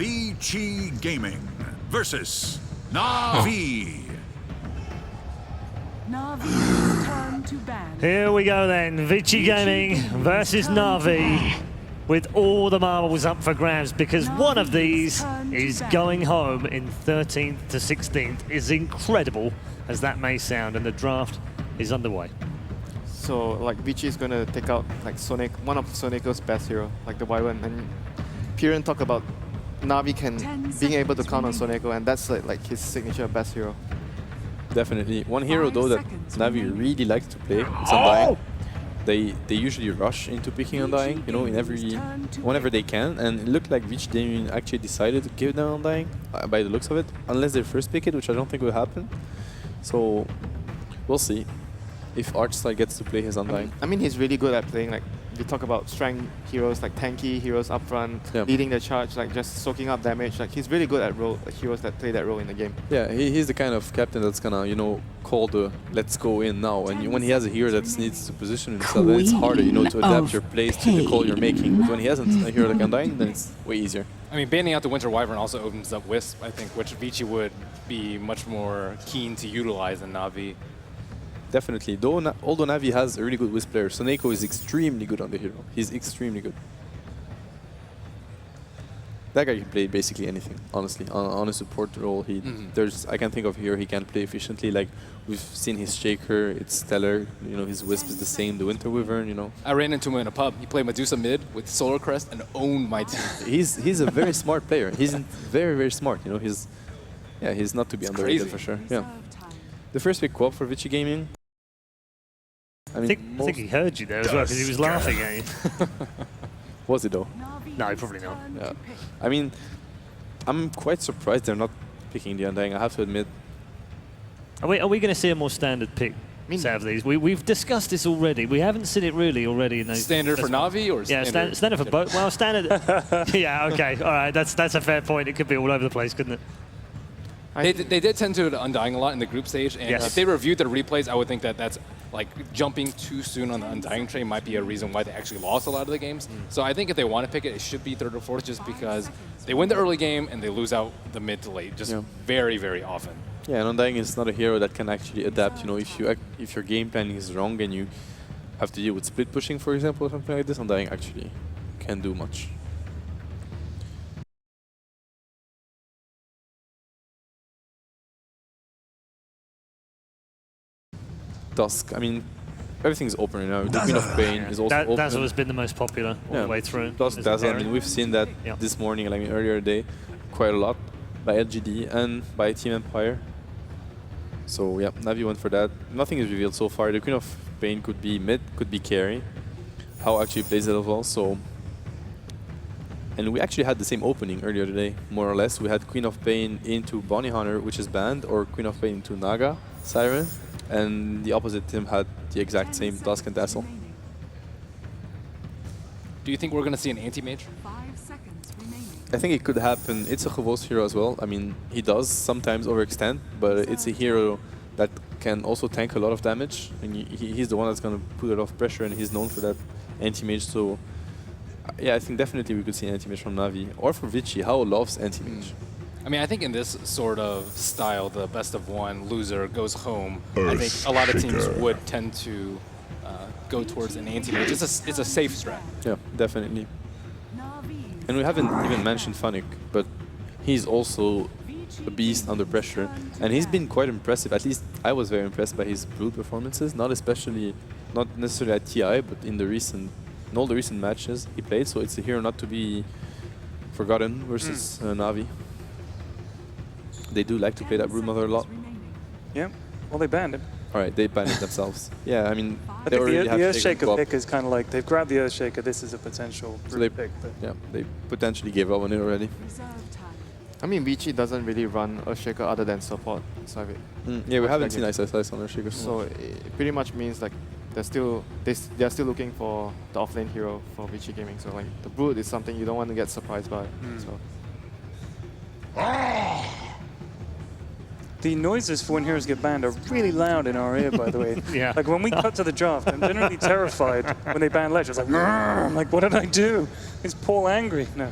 Vici Gaming versus Navi. Navi's turn to ban. Here we go then, Vici Gaming versus Navi, with all the marbles up for grabs, because one of these is going home in 13th to 16th. Is incredible as that may sound, and the draft is underway. So like Vici is gonna take out like Sonic, one of Sonico's best hero, like the white one, and Piran talked about Navi being able to count on Sonico, and that's like his signature best hero. Definitely. One hero though that Navi really likes to play is Undying. They usually rush into picking Undying, you know, whenever they can, and it looked like Vici Gaming actually decided to give them Undying by the looks of it, unless they first pick it, which I don't think will happen. So we'll see if Archstar gets to play his Undying. I mean, he's really good at playing, like, we talk about strength heroes, like tanky heroes up front, leading the charge, like just soaking up damage. Like, he's really good at heroes that play that role in the game. Yeah, he's the kind of captain that's gonna, you know, call the let's go in now. And when he has a hero that needs to position himself, then it's harder, you know, to adapt your plays to the call you're making. But when he hasn't a hero like Undying, then it's way easier. I mean, banning out the Winter Wyvern also opens up Wisp, I think, which Vici would be much more keen to utilize than Navi. Definitely. Although Navi has a really good Wisp player, Soneko is extremely good on the hero. He's extremely good. That guy can play basically anything, honestly. On a support role, I can think of a hero he can play efficiently. Like, we've seen his Shaker, it's stellar. You know, his Wisp is the same, the Winter Wyvern, you know. I ran into him in a pub. He played Medusa mid with Solar Crest and owned my team. He's a very smart player. He's very, very smart, you know. He's not to be underrated for sure. Yeah. The first big co-op for Vici Gaming. I think he heard you there as well, because he was laughing at you. Was it though? No, probably not. Yeah. I mean, I'm quite surprised they're not picking the Undying, I have to admit. Are we going to see a more standard pick out of these? We've discussed this already. We haven't seen it really already. In those standard for Navi or standard? Yeah, standard for both. Well, standard. Yeah, okay. All right, that's a fair point. It could be all over the place, couldn't it? They did tend to Undying a lot in the group stage, and if they reviewed the replays, I would think that that's like jumping too soon on the Undying train might be a reason why they actually lost a lot of the games. So I think if they want to pick it, it should be third or fourth, just because they win the early game and they lose out the mid to late, just very, very often. Yeah, and Undying is not a hero that can actually adapt. You know, if your game planning is wrong and you have to deal with split pushing, for example, or something like this, Undying actually can do much. Dusk, I mean, everything's open right now. The Queen of Pain is also open. That's always been the most popular all the way through. Plus Dazzle, I mean, we've seen that this morning, I mean, earlier today, quite a lot by LGD and by Team Empire. So yeah, Navi went for that. Nothing is revealed so far. The Queen of Pain could be mid, could be carry. How actually plays it as well, so... And we actually had the same opening earlier today, more or less. We had Queen of Pain into Bounty Hunter, which is banned, or Queen of Pain into Naga, Siren. And the opposite team had the exact same Dusk and Dazzle. Do you think we're going to see an anti-mage? I think it could happen. It's a Chavos hero as well. I mean, he does sometimes overextend, but it's a hero that can also tank a lot of damage. And he's the one that's going to put it off pressure, and he's known for that anti-mage. So, yeah, I think definitely we could see an anti-mage from Navi. Or for Vici, Hao loves anti-mage. I mean, I think in this sort of style, the best of one loser goes home. I think a lot of teams would tend to go towards an anti-mage. It's a safe strat. Yeah, definitely. And we haven't even mentioned Funnick, but he's also a beast under pressure. And he's been quite impressive. At least I was very impressed by his Brood performances. Not necessarily at TI, but in all the recent matches he played. So it's a hero not to be forgotten versus Navi. They do like to play that Broodmother a lot. Yeah, well, they banned him. All right, they banned it themselves. Yeah, I mean, I think the Earthshaker pick is kind of like, they've grabbed the Earthshaker, this is a potential pick. But yeah, they potentially gave up on it already. I mean, Vici doesn't really run Earthshaker other than support. So yeah, we haven't seen ISS on Earthshaker. So it pretty much means like they're still looking for the offlane hero for Vici Gaming. So like the Brood is something you don't want to get surprised by. So. The noises for when heroes get banned are really loud in our ear, by the way. Yeah. Like when we cut to the draft, I'm generally terrified when they ban Lesh. It's like, I'm like, what did I do? Is Paul angry? No.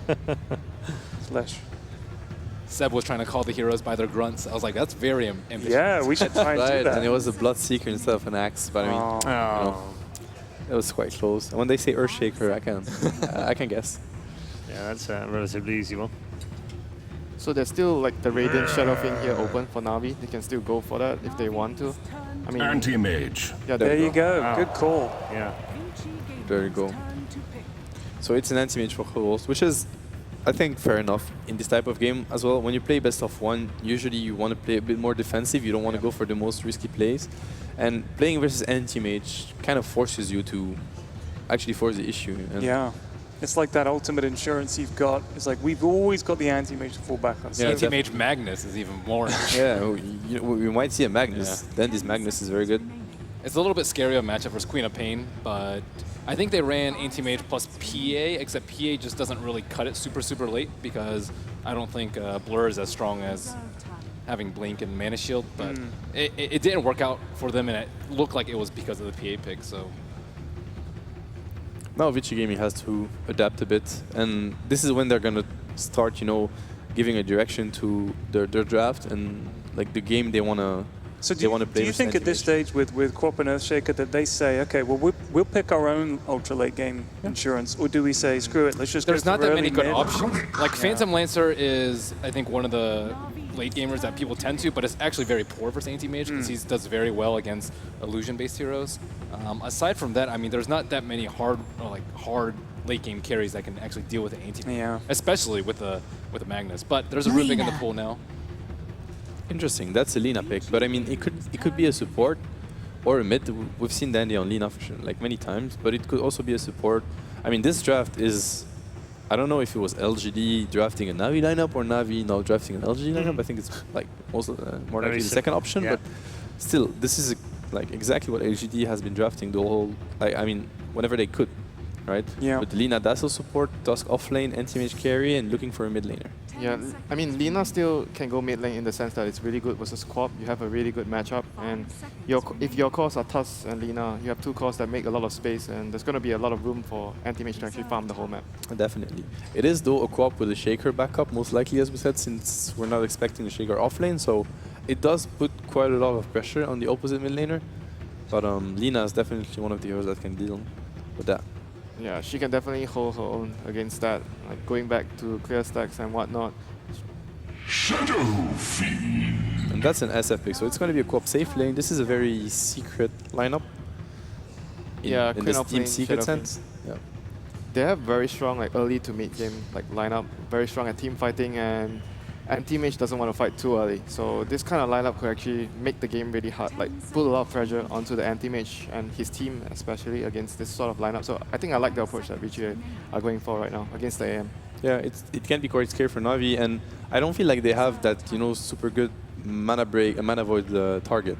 It's Lesh. Seb was trying to call the heroes by their grunts. I was like, that's very ambitious. Yeah, we should try and do Right, that. and it was a Bloodseeker instead of an axe, but I mean, you know, it was quite close. And when they say Earthshaker, I can guess. Yeah, that's a relatively easy one. So there's still like the Radiant Shadow thing here open for Na'Vi. They can still go for that if they want to. I mean, Anti-mage. yeah, There you go. Wow. Good call. Yeah. There you go. So it's an anti-mage for Host, which is, I think, fair enough in this type of game as well. When you play best of one, usually you want to play a bit more defensive. You don't want to go for the most risky plays. And playing versus anti-mage kind of forces you to actually force the issue. And Yeah. It's like that ultimate insurance you've got. It's like we've always got the anti-mage to fall back on. Yeah, Anti-mage Magnus is even more. yeah, we might see a Magnus. Yeah. Then this Magnus is very good. It's a little bit scary of a matchup versus Queen of Pain, but I think they ran Anti-Mage plus PA, except PA just doesn't really cut it super late because I don't think Blur is as strong as having Blink and Mana Shield, but it didn't work out for them, and it looked like it was because of the PA pick, so. Now Vici Gaming has to adapt a bit, and this is when they're gonna start, you know, giving a direction to their draft and like the game they wanna. So they wanna play do you with think at this anti-mage. stage with Quap and Earthshaker that they say, okay, well we'll pick our own ultra late game insurance, or do we say screw it, let's just There's go not for that early many good mid? options. Like Phantom Lancer is, I think, one of the late gamers that people tend to, but it's actually very poor versus Anti-Mage because he does very well against illusion-based heroes. Aside from that, I mean, there's not that many hard late game carries that can actually deal with the Anti-Mage, especially with the Magnus. But there's a Rubik in the pool now. Interesting. That's a Lina pick, but I mean, it could be a support or a mid. We've seen Dandy on Lina for sure, like many times, but it could also be a support. I mean, this draft is. I don't know if it was LGD drafting a Navi lineup or Navi now drafting an LGD lineup. I think it's like also more likely the second option, but still, this is like exactly what LGD has been drafting the whole. I mean, whenever they could, right? Yeah. With Lina Dazzle support, Tusk offlane, anti-mage carry, and looking for a mid laner. Yeah, I mean, Lina still can go mid lane in the sense that it's really good versus Quap. You have a really good matchup, and if your cores are Tusk and Lina, you have two cores that make a lot of space, and there's going to be a lot of room for anti-mage to actually farm the whole map. Definitely. It is though a co-op with a Shaker backup, most likely, as we said, since we're not expecting a Shaker offlane, so it does put quite a lot of pressure on the opposite mid laner. But Lina is definitely one of the heroes that can deal with that. Yeah, she can definitely hold her own against that, like going back to clear stacks and whatnot. And that's an SF pick, so it's going to be a co-op safe lane. This is a very secret lineup. In Queen this of team Flame, secret Shadow sense. Yeah. They have very strong like early to mid game like lineup, very strong at team fighting, and anti-mage doesn't want to fight too early. So this kind of lineup could actually make the game really hard, like put a lot of pressure onto the anti-mage and his team, especially against this sort of lineup. So I think I like the approach that Vici are going for right now against the AM. Yeah, it can be quite scary for Navi, and I don't feel like they have that, you know, super good mana break, mana void target.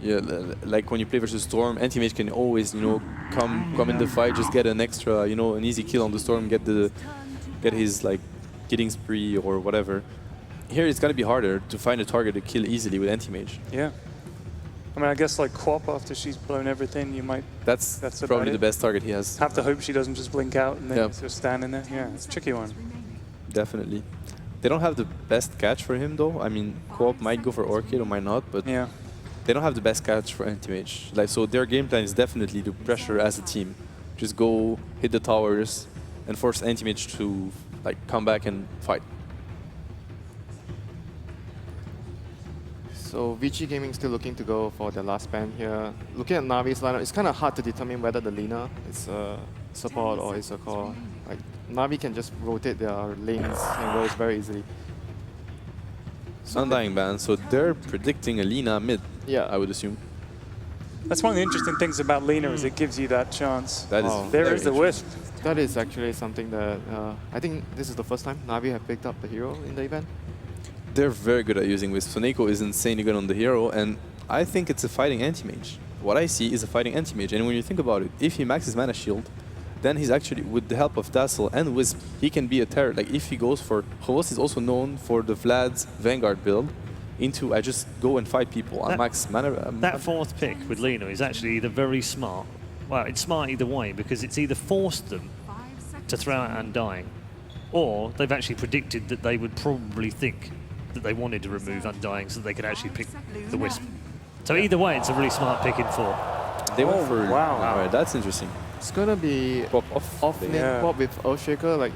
Yeah, like when you play versus Storm, anti-mage can always, you know, come in the fight, just get an extra, you know, an easy kill on the Storm, get his like killing spree or whatever. Here it's gonna be harder to find a target to kill easily with anti-mage. Yeah. I mean, I guess like Quap, after she's blown everything, you might. That's probably the best target he has. Have to hope she doesn't just blink out and then just standing there. Yeah, it's a tricky one. Definitely. They don't have the best catch for him though. I mean, Quap might go for Orchid or might not, but they don't have the best catch for anti-mage. Like, so their game plan is definitely to pressure as a team. Just go hit the towers and force anti-mage to like come back and fight. So Vici Gaming still looking to go for the last ban here. Looking at Navi's lineup, it's kind of hard to determine whether the Lina is a support or is a core. Like Navi can just rotate their lanes and roles very easily. Undying ban, so they're predicting a Lina mid. Yeah, I would assume. That's one of the interesting things about Lina is it gives you that chance. That is there is the wisp. That is actually something that I think this is the first time Navi have picked up the hero in the event. They're very good at using Wisp. Soneko is insanely good on the hero, and I think it's a fighting anti-mage. What I see is a fighting anti-mage, and when you think about it, if he maxes mana shield, then he's actually, with the help of Dazzle and Wisp, he can be a terror. Like if he goes for, Hovos is also known for the Vlad's Vanguard build, into I just go and fight people. I max mana. That fourth pick with Lina is actually either very smart. Well, it's smart either way because it's either forced them to throw out Undying, or they've actually predicted that they would probably think that they wanted to remove Undying so that they could actually pick the Wisp. So either way, it's a really smart pick in 4. They went for... wow. Alright, that's interesting. It's gonna be Pop off. off-lane pop with Earthshaker. Like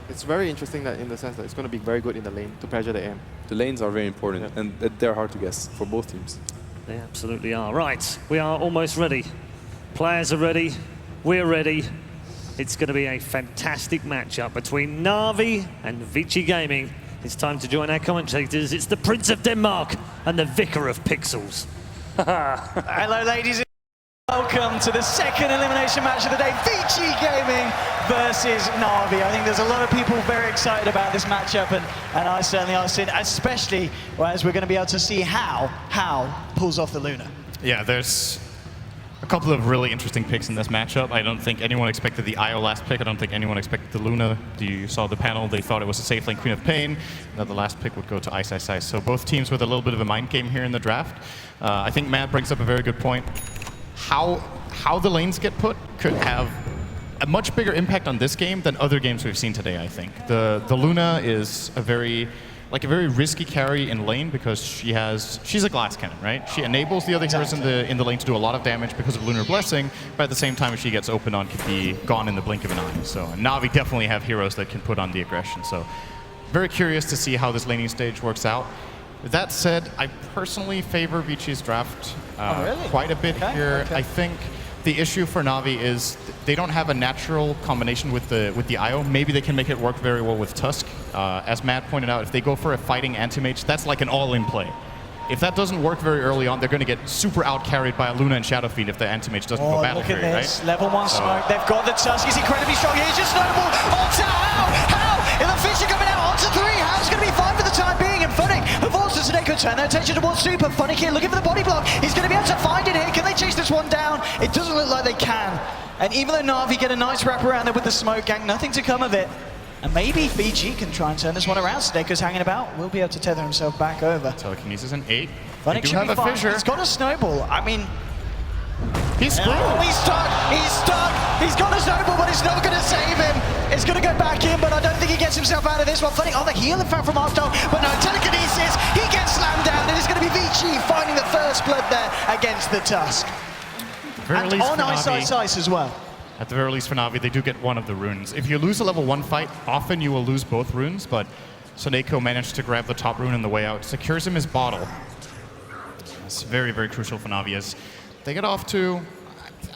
it's very interesting that in the sense that it's gonna be very good in the lane to pressure the aim. The lanes are very important, and they're hard to guess for both teams. They absolutely are. Right, we are almost ready. Players are ready. We're ready. It's going to be a fantastic matchup between Na'Vi and Vici Gaming. It's time to join our commentators. It's the Prince of Denmark and the Vicar of Pixels. Hello, ladies. Welcome to the second elimination match of the day. Vici Gaming versus Na'Vi. I think there's a lot of people very excited about this matchup, and I certainly are, especially as we're going to be able to see how pulls off the Luna. Yeah, there's a couple of really interesting picks in this matchup. I don't think anyone expected the IO last pick. I don't think anyone expected the Luna. You saw the panel, they thought it was a safe lane Queen of Pain. That the last pick would go to Ice Ice Ice. So both teams with a little bit of a mind game here in the draft. I think Matt brings up a very good point. How the lanes get put could have a much bigger impact on this game than other games we've seen today, I think. The Luna is a very risky carry in lane because she's a glass cannon, right? She enables the other heroes in the lane to do a lot of damage because of Lunar Blessing, but at the same time, if she gets open on, could be gone in the blink of an eye. So Na'Vi definitely have heroes that can put on the aggression. So very curious to see how this laning stage works out. With that said, I personally favor Vici's draft quite a bit here. Okay. I think the issue for Na'Vi is they don't have a natural combination with the IO. Maybe they can make it work very well with Tusk. As Matt pointed out, if they go for a fighting anti-mage, that's like an all-in play. If that doesn't work very early on, they're going to get super out-carried by a Luna and Shadow Fiend if the anti-mage doesn't go battle carry, right? Level 1 smoke. They've got the Tusk. He's incredibly strong. He's just Snowball onto how? If the fish are coming out onto 3, how's going to be fine for the time being? And Funnick, before Soneko turn their attention towards Super. Funnick here looking for the body block. He's going to be able to find it here. Can they chase this one down? It doesn't look like they can. And even though Na'Vi get a nice wrap around there with the smoke gang, nothing to come of it. And maybe Vici can try and turn this one around. Soneko's hanging about. Will be able to tether himself back over. Telekinesis an 8. Funnick should be fine. He's got a snowball. I mean, he's screwed. He's stuck. He's stuck. He's got a snowball, but it's not going to save him. It's going to go back in, but I don't think he gets himself out of this one. Funnick on the heel, in fact, from Archdog, but no, telekinesis. He gets slammed down, and it's going to be Vici finding the first blood there against the Tusk. And on Ice as well. At the very least for Na'Vi, they do get one of the runes. If you lose a level 1 fight, often you will lose both runes, but Soneko managed to grab the top rune on the way out, secures him his bottle. It's very, very crucial for Na'Vi as they get off to,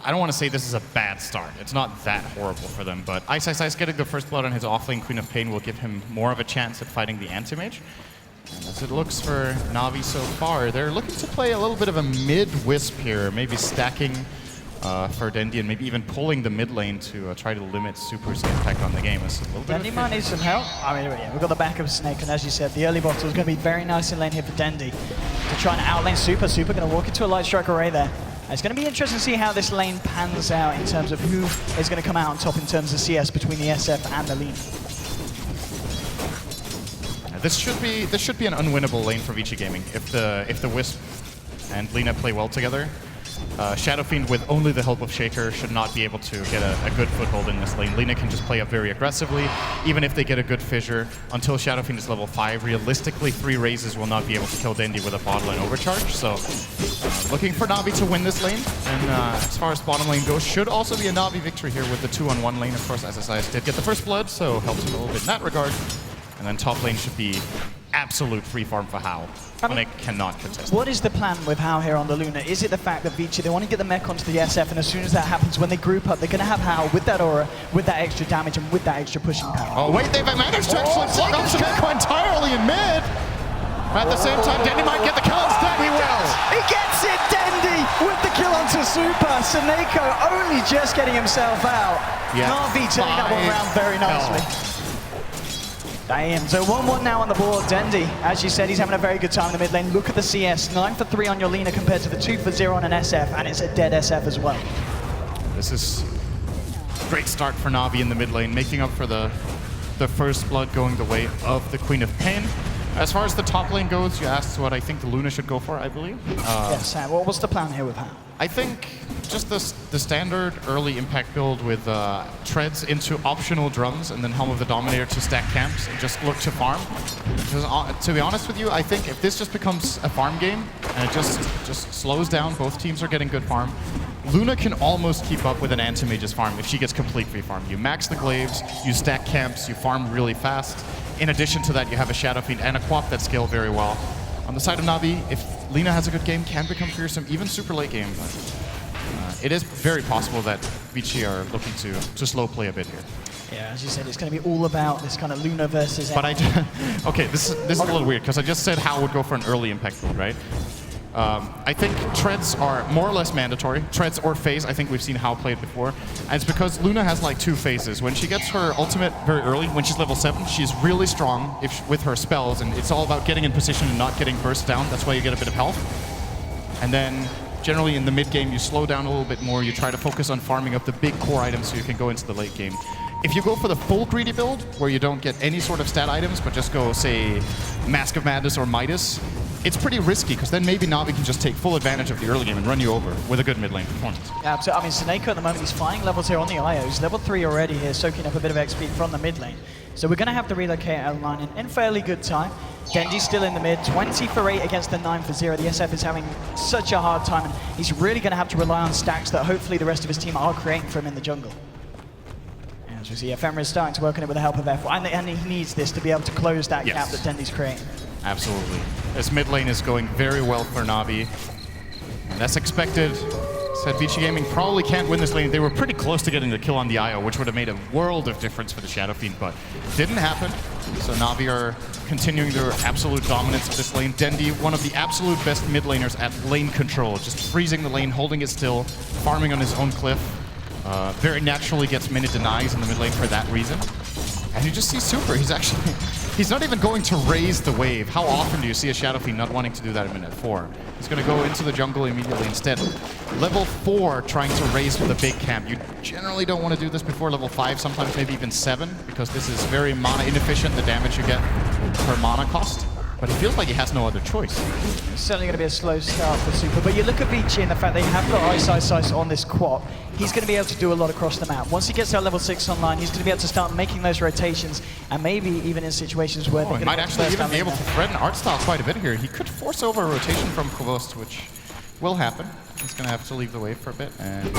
I don't want to say this is a bad start. It's not that horrible for them, but Ice Ice Ice getting the first blood on his offlane Queen of Pain will give him more of a chance at fighting the anti-mage. And as it looks for Na'Vi so far, they're looking to play a little bit of a mid-wisp here, maybe stacking for Dendi and maybe even pulling the mid lane to try to limit Super's impact on the game. Dendi might need some help. I mean, yeah, we've got the back of Snake, and as you said, the early bottle is going to be very nice in lane here for Dendi to try and outlane Super. Super going to walk into a light strike array there. It's going to be interesting to see how this lane pans out in terms of who is going to come out on top in terms of CS between the SF and the Lina. This should be an unwinnable lane for Vici Gaming if the Wisp and Lina play well together. Shadow Fiend with only the help of Shaker should not be able to get a good foothold in this lane. Lina can just play up very aggressively, even if they get a good fissure. Until Shadow Fiend is level 5, realistically 3 raises will not be able to kill Dendi with a bottle and overcharge. So looking for Na'Vi to win this lane. And as far as bottom lane goes, should also be a Na'Vi victory here with the 2-on-1 lane. Of course, SSIS did get the first blood, so helps him a little bit in that regard. And then top lane should be absolute free farm for How. Funnick cannot contest. What is the plan with How here on the Luna? Is it the fact that Vici, they want to get the mech onto the SF, and as soon as that happens, when they group up, they're going to have How with that aura, with that extra damage, and with that extra pushing power? Oh wait, they've managed to actually block up Soneko entirely in mid! At the same time, Dendi might get the kill instead, he will! He gets it, Dendi, with the kill onto Super. Soneko only just getting himself out. Yeah. Na'Vi turning that one around very nicely. Damn, so 1-1 now on the board. Dendi, as you said, he's having a very good time in the mid lane. Look at the CS, 9 for 3 on your Lina compared to the 2 for 0 on an SF, and it's a dead SF as well. This is a great start for Na'Vi in the mid lane, making up for the first blood going the way of the Queen of Pain. As far as the top lane goes, you asked what I think the Luna should go for, I believe. Yes, Sam, what was the plan here with How? I think just the standard early impact build with treads into optional drums and then Helm of the Dominator to stack camps and just look to farm. Because, to be honest with you, I think if this just becomes a farm game and it just slows down, both teams are getting good farm, Luna can almost keep up with an Anti-Mage's farm if she gets complete free farm. You max the glaives, you stack camps, you farm really fast. In addition to that, you have a Shadow Fiend and a Quap that scale very well. On the side of Navi, if Lina has a good game, can become fearsome, even super late game. But it is very possible that Vici are looking to slow play a bit here. Yeah, as you said, it's going to be all about this kind of Luna versus... But okay, this is a little weird, because I just said Hao would go for an early impact build, right? I think treads are more or less mandatory. Treads or phase, I think we've seen Hao play it before. And it's because Luna has like 2 phases. When she gets her ultimate very early, when she's level 7, she's really strong with her spells, and it's all about getting in position and not getting burst down. That's why you get a bit of health. And then generally in the mid game, you slow down a little bit more. You try to focus on farming up the big core items so you can go into the late game. If you go for the full greedy build, where you don't get any sort of stat items, but just go, say, Mask of Madness or Midas, it's pretty risky, because then maybe Navi can just take full advantage of the early game and run you over with a good mid lane performance. Yeah, absolutely. I mean, Sneko at the moment, he's flying levels here on the IO. He's level 3 already here, soaking up a bit of XP from the mid lane. So we're going to have to relocate our line in fairly good time. Dendi's still in the mid, 20 for 8 against the 9 for 0. The SF is having such a hard time, and he's really going to have to rely on stacks that hopefully the rest of his team are creating for him in the jungle. As we see, Ephemera is starting to work on it with the help of F1, and he needs this to be able to close that gap that Dendi's creating. Absolutely. This mid lane is going very well for Navi. And that's expected. Said Vici Gaming probably can't win this lane. They were pretty close to getting the kill on the IO, which would have made a world of difference for the Shadow Fiend, but didn't happen. So Navi are continuing their absolute dominance of this lane. Dendi, one of the absolute best mid laners at lane control, just freezing the lane, holding it still, farming on his own cliff. Very naturally gets minute denies in the mid lane for that reason. And you just see Super, he's not even going to raise the wave. How often do you see a Shadow Fiend not wanting to do that in minute 4? He's going to go into the jungle immediately instead. Level 4 trying to raise with a big camp. You generally don't want to do this before level 5, sometimes maybe even 7, because this is very mana inefficient, the damage you get per mana cost. But it feels like he has no other choice. It's certainly going to be a slow start for Super, but you look at Vici and the fact they have got Ice on this Quap, he's going to be able to do a lot across the map. Once he gets to level 6 online, he's going to be able to start making those rotations, and maybe even in situations where he might actually even be able to threaten art style quite a bit here. He could force over a rotation from Kovost, which will happen. He's going to have to leave the wave for a bit, and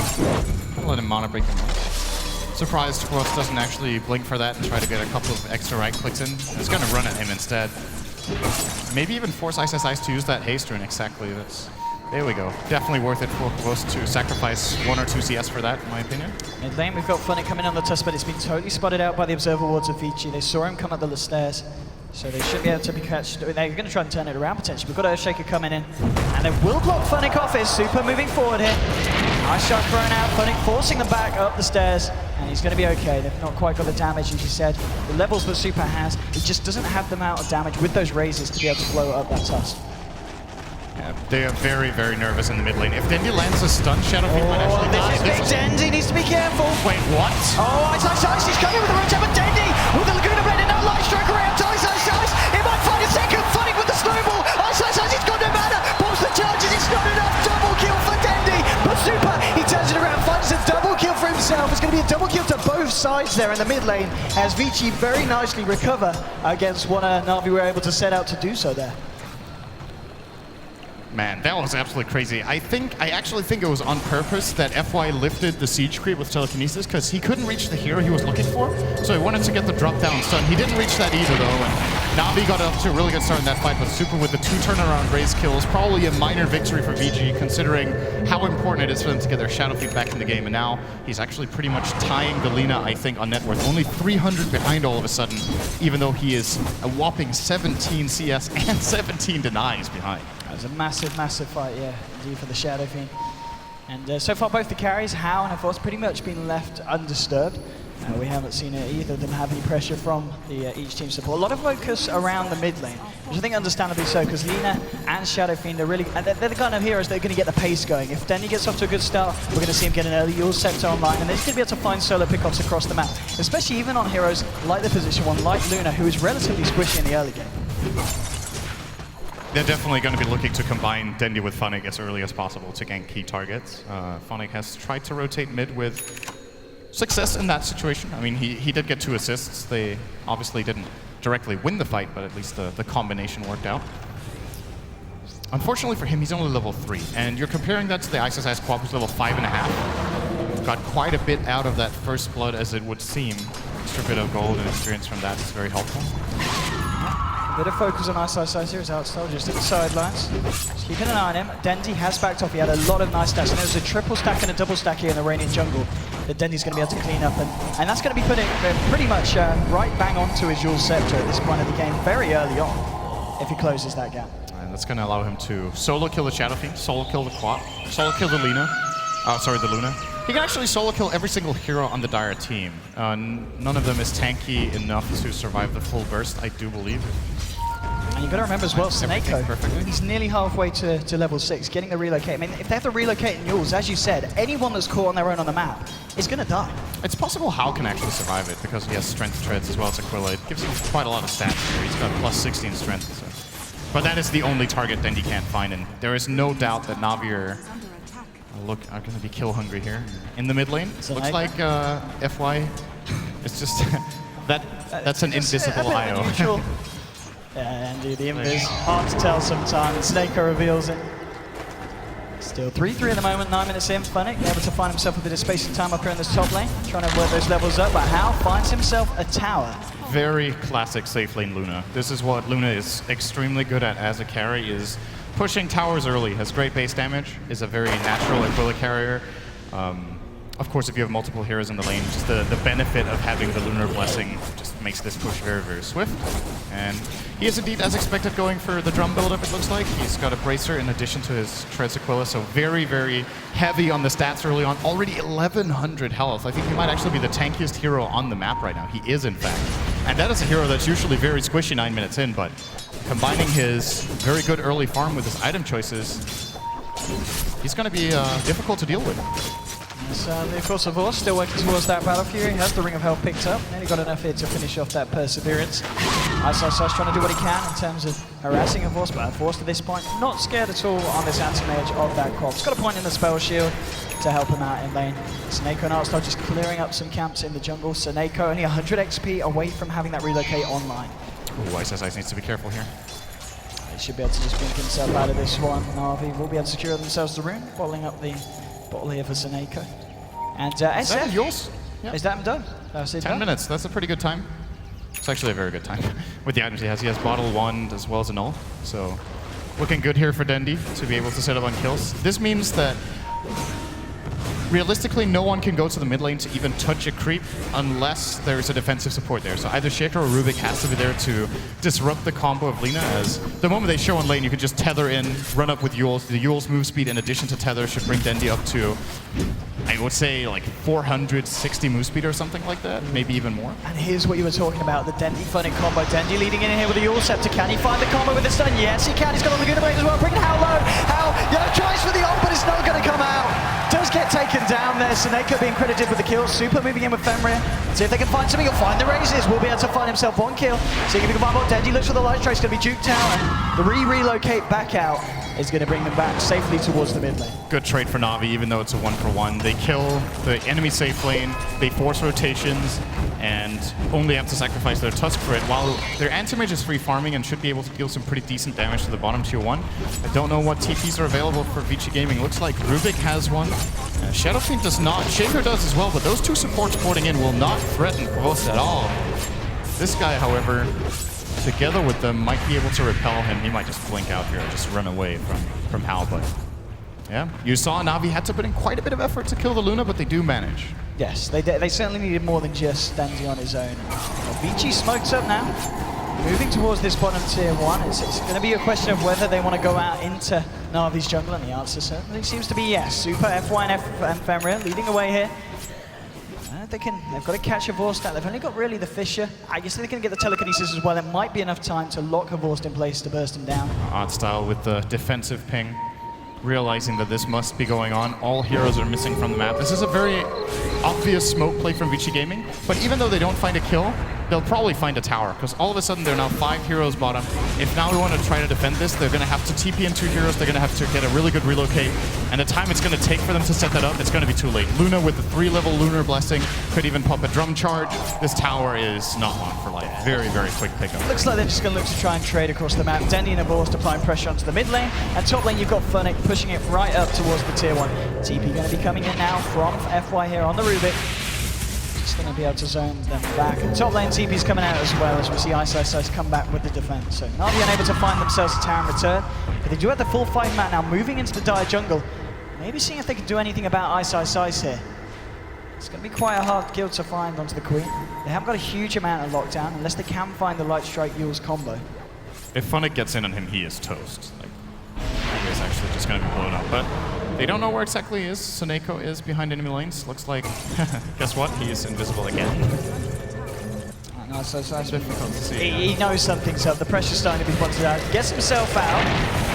let him mana break him off. Surprised Kovost doesn't actually blink for that and try to get a couple of extra right clicks in. He's going to run at him instead. Maybe even force Ice to use that haste rune. Exactly. There we go. Definitely worth it for Kovost to sacrifice 1 or 2 CS for that, in my opinion. Mid lane, we've got Funny coming on the tusk, but it's been totally spotted out by the Observer Wards of Vici. They saw him come up the stairs, so they should be able to be catched. They're going to try and turn it around potentially. We've got Earthshaker coming in, and they will block Funnick off. It's Super moving forward here. Nice shot thrown out. Funnick forcing them back up the stairs, and he's going to be okay. They've not quite got the damage, as you said. The levels that Super has, it just doesn't have the amount of damage with those raises to be able to blow up that tusk. Yeah, they are very, very nervous in the mid lane. If Dendi lands a stun, Shadow Fiend might actually die. Dendi needs to be careful. Wait, what? Oh, Ice, he's coming with the rotate, but Dendi with the Laguna Blade and no light strike around to Ice. He might find a second. Funny with the snowball. Ice, he's got no mana. Pulls the charges, it's not enough. Double kill for Dendi. But Super, he turns it around, finds a double kill for himself. It's going to be a double kill to both sides there in the mid lane, as Vici very nicely recover against what Navi were able to set out to do so there. Man, that was absolutely crazy. I actually think it was on purpose that FY lifted the siege creep with telekinesis, because he couldn't reach the hero he was looking for, so he wanted to get the drop down stun. He didn't reach that either though, and Navi got up to a really good start in that fight, but Super with the 2 turnaround raise kills, probably a minor victory for Vici, considering how important it is for them to get their Shadow Fiend back in the game, and now he's actually pretty much tying the Lina, I think, on net worth. Only 300 behind all of a sudden, even though he is a whopping 17 CS and 17 denies behind. It was a massive, massive fight, yeah, indeed, for the Shadow Fiend. And so far, both the carries, Hao and Force, pretty much been left undisturbed. We haven't seen either of them have any pressure from each team support. A lot of focus around the mid lane, which I think understandably so, because Lina and Shadow Fiend are really, they're the kind of heroes that are going to get the pace going. If Dendi gets off to a good start, we're going to see him get an early Yule Scepter online, and they're just going to be able to find solo pickoffs across the map, especially even on heroes like the position one, like Luna, who is relatively squishy in the early game. they're definitely going to be looking to combine Dendi with Funnick as early as possible to gank key targets. Funnick has tried to rotate mid with success in that situation. I mean, he did get 2 assists. They obviously didn't directly win the fight, but at least the combination worked out. Unfortunately for him, he's only level 3, and you're comparing that to the Ice Quad, who's level 5.5. Got quite a bit out of that first blood, as it would seem. Extra bit of gold and experience from that is very helpful. Bit of focus on Ice here as Outstyle just at the sidelines. Just keeping an eye on him. Dendi has backed off. He had a lot of nice stacks, and there was a triple stack and a double stack here in the Iranian jungle that Dendi's going to be able to clean up, and that's going to be putting pretty much right bang onto his Jules Scepter at this point of the game very early on, if he closes that gap. And that's going to allow him to solo kill the Shadow Fiend, solo kill the Quap, solo kill the Luna. The Luna. He can actually solo kill every single hero on the Dire team. None of them is tanky enough to survive the full burst, I do believe. And you've got to remember as well, Snako, he's nearly halfway to level 6, getting the relocate. I mean, if they have to relocate in Yules, as you said, anyone that's caught on their own on the map is going to die. It's possible Hao can actually survive it, because he has strength treads as well as Aquila. It gives him quite a lot of stats here. He's got plus 16 strength. So. But that is the only target Dendi can't find, and there is no doubt that Na'Vi are going to be kill hungry here. In the mid lane, looks like FY, it's just, that's an invisible IO. Yeah, indeed, the invis, hard to tell sometimes. Snako reveals it. Still 3-3 at the moment, 9 minutes in. Funnick able to find himself a bit of space and time up here in this top lane, trying to work those levels up, but Hao finds himself a tower. Very classic safe lane Luna. This is what Luna is extremely good at as a carry, is pushing towers early, has great base damage, is a very natural Aquila carrier. Of course, if you have multiple heroes in the lane, just the benefit of having the Lunar Blessing just makes this push very, very swift. And he is indeed, as expected, going for the drum build-up, it looks like. He's got a Bracer in addition to his Treads Aquila, so very, very heavy on the stats early on. Already 1,100 health. I think he might actually be the tankiest hero on the map right now. He is, in fact. And that is a hero that's usually very squishy 9 minutes in, but combining his very good early farm with his item choices, he's going to be difficult to deal with. Of course, Avor still working towards that Battle Fury. He has the Ring of Health picked up. Nearly got enough here to finish off that Perseverance. Ice trying to do what he can in terms of harassing Avor, but Avor's to this point not scared at all on this anti-mage of that Quap. He's got a point in the spell shield to help him out in lane. Snako and Artstar just clearing up some camps in the jungle. Snako only 100 XP away from having that relocate online. Ooh, Ice needs to be careful here. He should be able to just blink himself out of this one. Na'Vi will be able to secure themselves the rune, bottling up the bottle here for Snako. And is that yours? Yeah. Is that done? 10 minutes, that's a pretty good time. It's actually a very good time with the items he has. He has Bottle, Wand, as well as a Null. So looking good here for Dendi to be able to set up on kills. This means that realistically, no one can go to the mid lane to even touch a creep unless there's a defensive support there. So either Shaker or Rubik has to be there to disrupt the combo of Lina, as the moment they show on lane, you can just tether in, run up with Yules. The Yules move speed in addition to tether should bring Dendi up to, I would say, like 460 move speed or something like that, maybe even more. And here's what you were talking about, the Dendi Funnick combo. Dendi leading in here with the Yules Scepter. Can he find the combo with the stun? Yes, he can. He's got on the Laguna Blade as well, bringing Hao low. Hao, yeah, tries for the ult, but it's not going to come out. Does get taken down there. Snako being credited with the kill. Super moving in with Fenrir. See if they can find something. He'll find the raises. Will be able to find himself one kill. See if he can find more. Dendi looks for the light strike. It's going to be juked out. And the relocate back out is going to bring them back safely towards the mid lane. Good trade for Na'Vi, even though it's a 1-for-1. They kill the enemy safe lane, they force rotations, and only have to sacrifice their Tusk for it, while their anti-mage is free farming and should be able to deal some pretty decent damage to the bottom tier 1. I don't know what TPs are available for Vici Gaming. Looks like Rubik has one. Shadow Fiend does not. Shaker does as well, but those two supports porting in will not threaten Kvothe at all. This guy, however, together with them, might be able to repel him. He might just blink out here and just run away from Hao, but yeah. You saw Na'Vi had to put in quite a bit of effort to kill the Luna, but they do manage. Yes, they certainly needed more than just Dendi on his own. Vici smoked up now. Moving towards this bottom tier 1, it's going to be a question of whether they want to go out into Na'Vi's jungle, and the answer certainly seems to be yes. Super, FY and Fenrir leading away here. They've got to catch a Vorst out. They've only got really the Fissure. I guess they can get the telekinesis as well. There might be enough time to lock a Vorst in place to burst him down. Artstyle with the defensive ping, realizing that this must be going on. All heroes are missing from the map. This is a very obvious smoke play from Vici Gaming, but even though they don't find a kill, they'll probably find a tower, because all of a sudden they're now 5 heroes bottom. If now we want to try to defend this, they're going to have to TP in 2 heroes, they're going to have to get a really good relocate, and the time it's going to take for them to set that up, it's going to be too late. Luna with the 3-level Lunar Blessing could even pop a drum charge. This tower is not one for life. Very, very quick pickup. Looks like they're just going to look to try and trade across the map. Dendy and Avorst applying pressure onto the mid lane, and top lane you've got Funnick pushing it right up towards the tier 1. TP going to be coming in now from FY here on the Rubik. Just going to be able to zone them back. And top lane TP's coming out as well, as we see Ice come back with the defense. So Na'Vi unable to find themselves a tower in return, but they do have the full 5 man now moving into the dire jungle. Maybe seeing if they can do anything about Ice here. It's going to be quite a hard kill to find onto the Queen. They haven't got a huge amount of lockdown unless they can find the Light Strike Yule's combo. If Funnick gets in on him, he is toast. Like, he is actually just going to be blown up. But they don't know where exactly is. Soneko is behind enemy lanes. Looks like, guess what? He is invisible again. No, so difficult to see. He knows something's up. The pressure's starting to be pointed out. Gets himself out.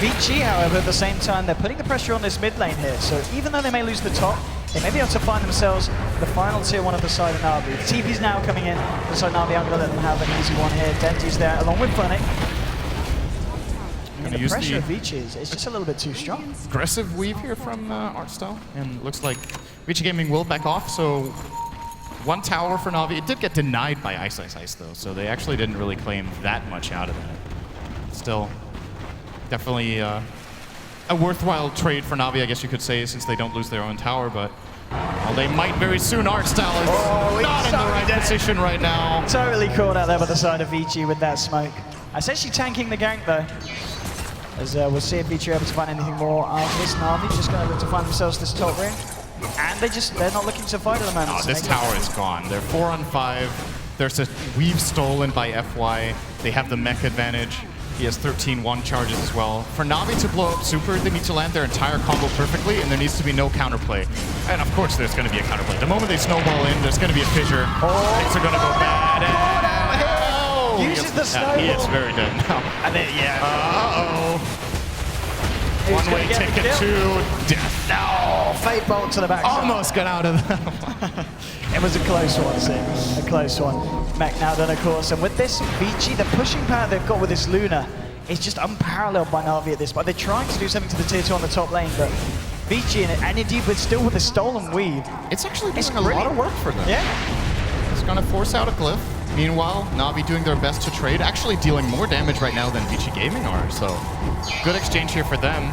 Vici, however, at the same time, they're putting the pressure on this mid lane here. So even though they may lose the top, they may be able to find themselves the final tier 1 of the side of Na'Vi. TP's now coming in. The side Na'Vi aren't going to let them have an easy one here. Denty's there along with Funnick. And the pressure of Vici is just a little bit too strong. Aggressive weave here from Artstyle, and looks like Vici Gaming will back off, so 1 tower for Na'Vi. It did get denied by Ice though, so they actually didn't really claim that much out of that. Still, definitely a worthwhile trade for Na'Vi, I guess you could say, since they don't lose their own tower, but well, they might very soon. Artstyle is not in the right position right now. Totally caught out there by the side of Vici with that smoke. Essentially tanking the gank though. As we'll see if Vici are able to find anything more after this. Na'Vi just going to look to find themselves this top ring. And they're not looking to fight at the moment. Oh, this tower is gone. They're 4 on 5. There's a weave stolen by FY. They have the mech advantage. He has 13 1 charges as well. For Na'Vi to blow up super, they need to land their entire combo perfectly, and there needs to be no counterplay. And of course there's going to be a counterplay. The moment they snowball in, there's going to be a fissure. Things are going to go bad. Uses the snowball. He is very dead now. And then, One-way ticket to death. No! Fate bolt to the back. Almost got out of that. It was a close one, Sim. A close one. Mech now done, of course. And with this, Vici, the pushing power they've got with this Luna is just unparalleled by Na'Vi at this point. They're trying to do something to the tier 2 on the top lane, but Vici, and indeed still with the stolen weave. It's actually doing a lot of work for them. Yeah. It's going to force out a glyph. Meanwhile, Na'Vi doing their best to trade, actually dealing more damage right now than Vici Gaming are, so good exchange here for them.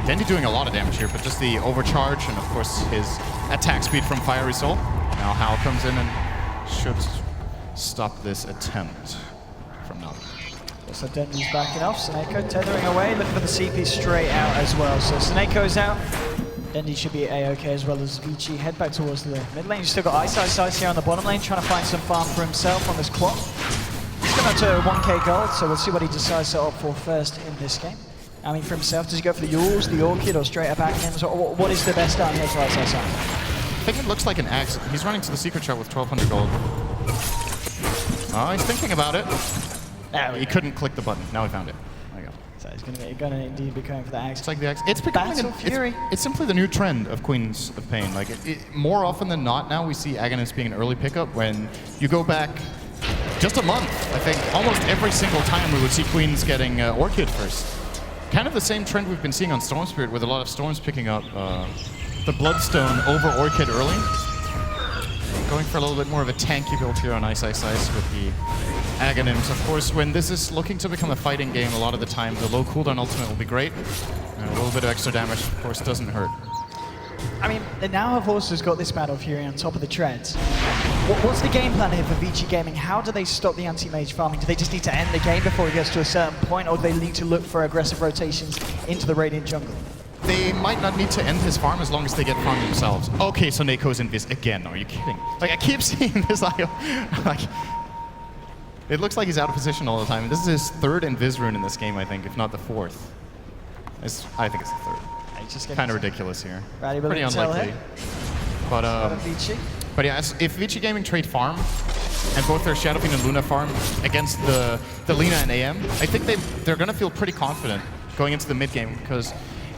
Dendy doing a lot of damage here, but just the overcharge and of course his attack speed from Fiery Soul. Now Hal comes in and should stop this attempt from Na'Vi. So Dendy's backing off, Soneko tethering away, looking for the CP straight out as well. So Soneko's out. Dendy should be A-OK as well as Vici. Head back towards the mid lane. You've still got Ice here on the bottom lane, trying to find some farm for himself on this quad. He's going up to 1k gold, so we'll see what he decides to opt for first in this game. I mean, for himself, does he go for the Yules, the Orchid, or straight up Aghanim's? So what is the best down here for Ice? I think it looks like an axe. He's running to the secret shot with 1200 gold. Oh, he's thinking about it. He couldn't click the button. Now he found it. There you go. So he's going to indeed be going for the axe. It's like the axe. It's becoming it's simply the new trend of Queens of Pain. Like more often than not now we see Aghanim's being an early pickup. When you go back just a month, I think almost every single time we would see Queens getting Orchid first. Kind of the same trend we've been seeing on Storm Spirit, with a lot of Storms picking up the Bloodstone over Orchid early. Going for a little bit more of a tanky build here on Ice with the Aghanims. Of course, when this is looking to become a fighting game, a lot of the time the low cooldown ultimate will be great. And a little bit of extra damage, of course, doesn't hurt. I mean, they now have also got this Battle Fury on top of the treads. What's the game plan here for Vici Gaming? How do they stop the anti-mage farming? Do they just need to end the game before it gets to a certain point, or do they need to look for aggressive rotations into the Radiant jungle? They might not need to end his farm as long as they get farmed themselves. Okay, so Neko's in Viz again. Are you kidding? Like, I keep seeing this IO. Like, it looks like he's out of position all the time. This is his 3rd Invis rune in this game, I think, if not the 4th. I think it's the 3rd. Kind of ridiculous here. Pretty unlikely. But yeah, if Vici Gaming trade farm, and both their Shadowfiend and Luna farm against the Lina and AM, I think they're going to feel pretty confident going into the mid game, because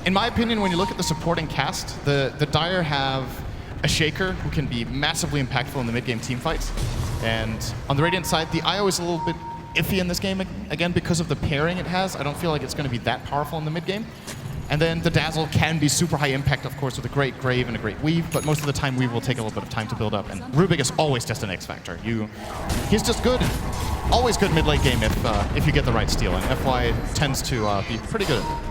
in my opinion, when you look at the supporting cast, the Dire have a Shaker who can be massively impactful in the mid game team fights. And on the Radiant side, the IO is a little bit iffy in this game, again, because of the pairing it has. I don't feel like it's going to be that powerful in the mid game. And then the Dazzle can be super high impact, of course, with a great Grave and a great Weave, but most of the time Weave will take a little bit of time to build up. And Rubik is always just an X factor. He's just good, always good mid-late game if you get the right steal, and FY tends to be pretty good at it.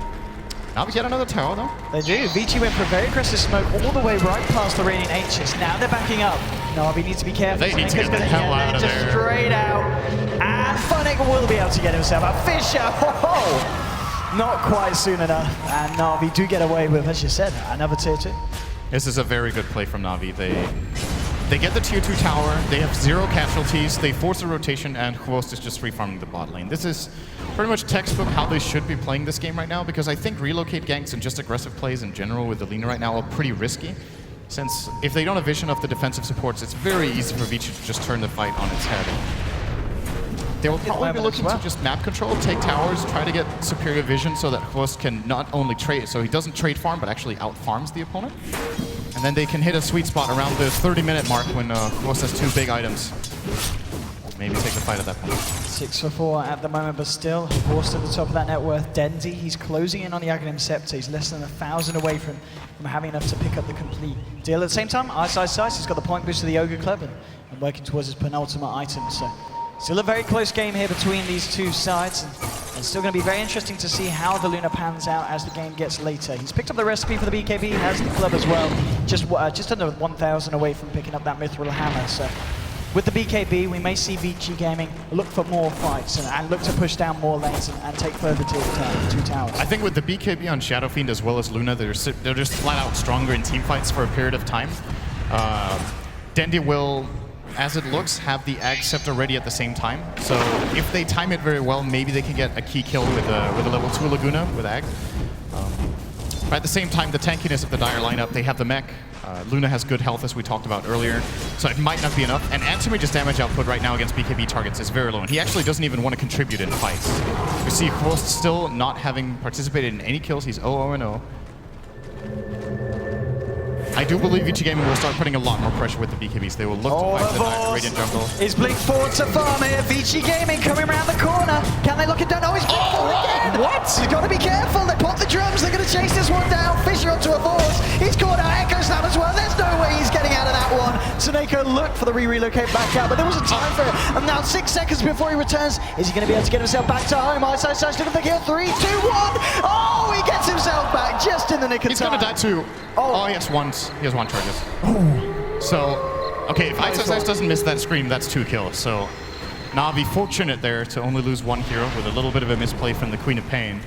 Now we get another tower, though. They do. Vici went for a very aggressive smoke all the way right past the Radiant H's. Now they're backing up. Na'Vi needs to be careful. They need to get the hell out of there. Just straight out. And Funnick will be able to get himself out. Fisher! Ho-ho! Not quite soon enough. And Na'Vi do get away with, as you said, another tier 2. This is a very good play from Na'Vi. They get the tier 2 tower, they have 0 casualties, they force a rotation, and Hwost is just free farming the bot lane. This is pretty much textbook how they should be playing this game right now, because I think relocate ganks and just aggressive plays in general with the Lina right now are pretty risky. Since if they don't have vision of the defensive supports, it's very easy for Vici to just turn the fight on its head. They will probably be looking to just map control, take towers, try to get superior vision so that Hwost can not only trade, so he doesn't trade farm, but actually out-farms the opponent. And then they can hit a sweet spot around the 30-minute mark when Hwost has 2 big items. Maybe take the fight at that point. 6 for 4 at the moment, but still, Hwost at the top of that net worth. Dendy, he's closing in on the Aghanim Scepter. He's less than 1,000 away from having enough to pick up the complete deal. At the same time, Ice, he's got the point boost of the Ogre Club and working towards his penultimate item. So still a very close game here between these two sides. And it's still going to be very interesting to see how the Luna pans out as the game gets later. He's picked up the recipe for the BKB, has the club as well. Just under 1,000 away from picking up that Mithril Hammer. So with the BKB, we may see Vici Gaming look for more fights and look to push down more lanes and take further to the 2 towers. I think with the BKB on Shadow Fiend as well as Luna, they're just flat out stronger in team fights for a period of time. Dendy will, as it looks, have the Ag Scepter ready at the same time. So if they time it very well, maybe they can get a key kill with a level 2 Laguna with Ag. But at the same time, the tankiness of the Dire lineup, they have the mech. Luna has good health, as we talked about earlier, so it might not be enough. And Antimage's damage output right now against BKB targets is very low, and he actually doesn't even want to contribute in fights. We see Hwost still not having participated in any kills. He's 0-0-0. I do believe Vici Gaming will start putting a lot more pressure with the BKBs. They will look to fight the Radiant jungle. Is Blink forward to farm here? Vici Gaming coming around the corner. Can they lock it down? Oh, he's Blink forward again! What? He's got to be careful. They pop the drums. They're going to chase this one down. Fisher onto a force. He's caught out Echo Snap as well. There's no way he's getting out of that one. Soneko looked for the relocate back out, but there wasn't time for it. And now 6 seconds before he returns. Is he going to be able to get himself back to home? Ice looking for the kill. 3, 2, 1. Oh, he gets himself back just in the nick of time. He's going to die too. Oh, he has 1 charges. So, okay, if Ice doesn't miss that scream, that's 2 kills. So, Na'Vi fortunate there to only lose 1 hero with a little bit of a misplay from the Queen of Pain.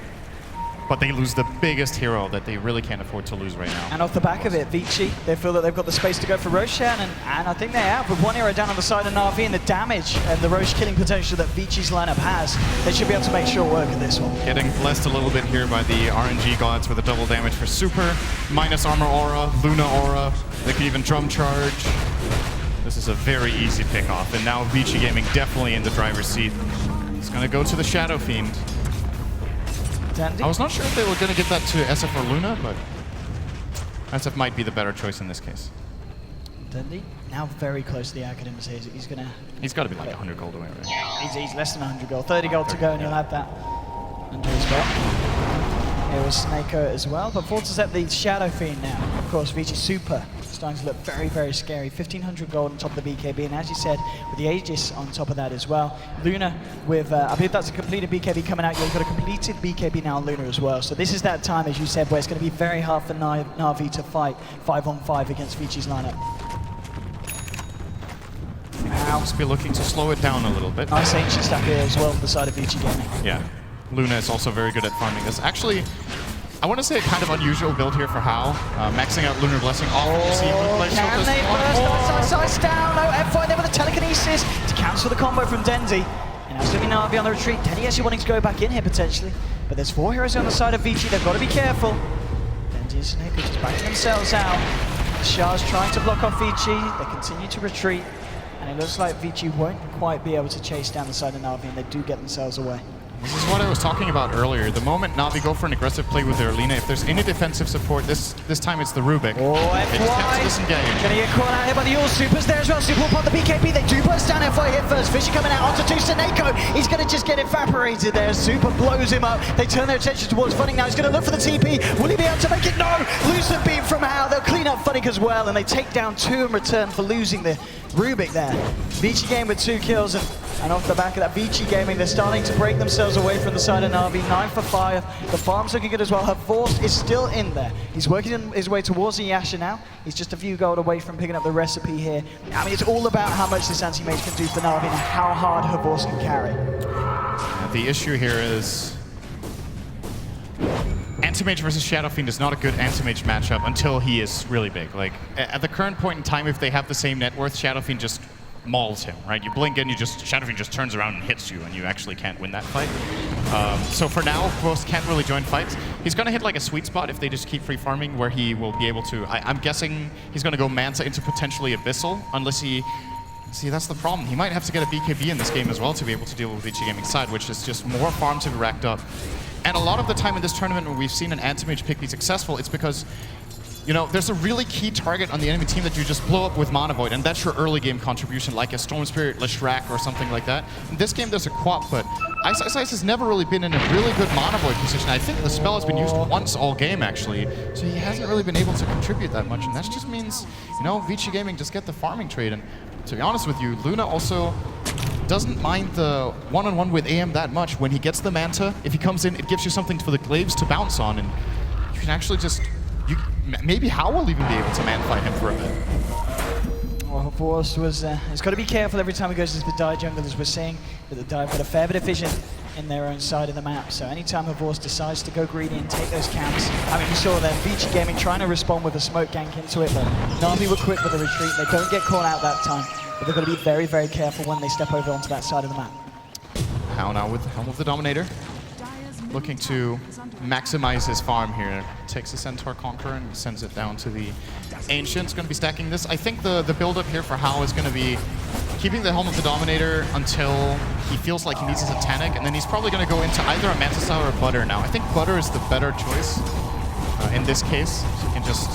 But they lose the biggest hero that they really can't afford to lose right now. And off the back of it, Vici, they feel that they've got the space to go for Roshan, and I think they have. With 1 hero down on the side of Na'Vi and the damage and the Roche killing potential that Vici's lineup has, they should be able to make short work of this one. Getting blessed a little bit here by the RNG gods with a double damage for Super, minus armor aura, Luna aura, they can even drum charge. This is a very easy pick off, and now Vici Gaming definitely in the driver's seat. He's gonna go to the Shadow Fiend. Dandy. I was not sure if they were going to get that to SF or Luna, but SF might be the better choice in this case. Dandy, now very close to the Academics here. He's got to be like 100 gold away, right? He's less than 100 gold. 30 gold to go, and he'll have that under his belt. Here was Snako as well, but forward to set the Shadow Fiend now. Of course, Vici Super starting to look very, very scary. 1,500 gold on top of the BKB, and as you said, with the Aegis on top of that as well. Luna with, I believe that's a completed BKB coming out. You've got a completed BKB now on Luna as well. So this is that time, as you said, where it's going to be very hard for Na'Vi to fight 5-on-5 against Vici's lineup. Now, must be looking to slow it down a little bit. Nice ancient stack here as well on the side of Vici Gaming. Yeah, Luna is also very good at farming this. Actually, I want to say a kind of unusual build here for Hao. Maxing out Lunar Blessing off. Can they burst? Ice down. No, F5 there with the telekinesis to cancel the combo from Dendy. And now still be Na'Vi on the retreat. Dendy actually wanting to go back in here potentially. But there's 4 heroes on the side of Vici. They've got to be careful. Dendy and Snake just backing themselves out. Shah's trying to block off Vici. They continue to retreat. And it looks like Vici won't quite be able to chase down the side of Na'Vi, and they do get themselves away. This is what I was talking about earlier. The moment Na'Vi go for an aggressive play with their Lina, if there's any defensive support, this time it's the Rubik. Oh, they just have to disengage. Gonna get caught out here by the All Supers there as well. Super upon the BKB. They do burst down FI here first. Vici coming out onto 2. Seneko. He's gonna just get evaporated there. Super blows him up. They turn their attention towards Funny now. He's gonna look for the TP. Will he be able to make it? No! Lucent beam from Hao. They'll clean up Funny as well, and they take down 2 in return for losing the Rubik there. Vici game with 2 kills, and off the back of that Vici gaming, they're starting to break themselves away from the side of Na'Vi. 9 for 5. The farm's looking good as well. Havorst is still in there. He's working his way towards the Yasha now. He's just a few gold away from picking up the recipe here. I mean, it's all about how much this anti-mage can do for Na'Vi and how hard Havorst can carry. The issue here is Anti-Mage versus Shadow Fiend is not a good Anti-Mage matchup until he is really big. Like, at the current point in time, if they have the same net worth, Shadow Fiend just mauls him, right? You blink in, Shadow Fiend just turns around and hits you, and you actually can't win that fight. So for now, Havorst can't really join fights. He's gonna hit like a sweet spot if they just keep free farming, where he will be able to, I'm guessing he's gonna go Manta into potentially Abyssal, unless he, see, that's the problem. He might have to get a BKB in this game as well to be able to deal with Vici Gaming's side, which is just more farm to be racked up. And a lot of the time in this tournament when we've seen an anti-mage pick be successful, it's because, you know, there's a really key target on the enemy team that you just blow up with Mana Void, and that's your early game contribution, like a Storm Spirit, Leshrac, or something like that. In this game, there's a Quap, but Ice has never really been in a really good Mana Void position. I think the spell has been used once all game, actually, so he hasn't really been able to contribute that much, and that just means, you know, Vici Gaming just get the farming trade. And to be honest with you, Luna also doesn't mind the one-on-one with AM that much. When he gets the Manta, if he comes in, it gives you something for the Glaives to bounce on, and you can actually just, maybe Hao will even be able to man-fight him for a bit. Well, Havorst has got to be careful every time he goes into the dive jungle, as we're seeing, but the dive got a fair bit of vision in their own side of the map. So anytime Havorst decides to go greedy and take those camps, I mean, you saw there, Vici Gaming trying to respond with a smoke gank into it, but Na'Vi were quick with the retreat. They don't get caught out that time, but they've got to be very, very careful when they step over onto that side of the map. Hao now with the Helm of the Dominator, looking to maximize his farm here. Takes the Centaur Conqueror and sends it down to the Ancient's going to be stacking this. I think the build-up here for Hao is going to be keeping the Helm of the Dominator until he feels like he needs his Titanic, and then he's probably going to go into either a Mantis or a Butter now. I think Butter is the better choice in this case. So you can just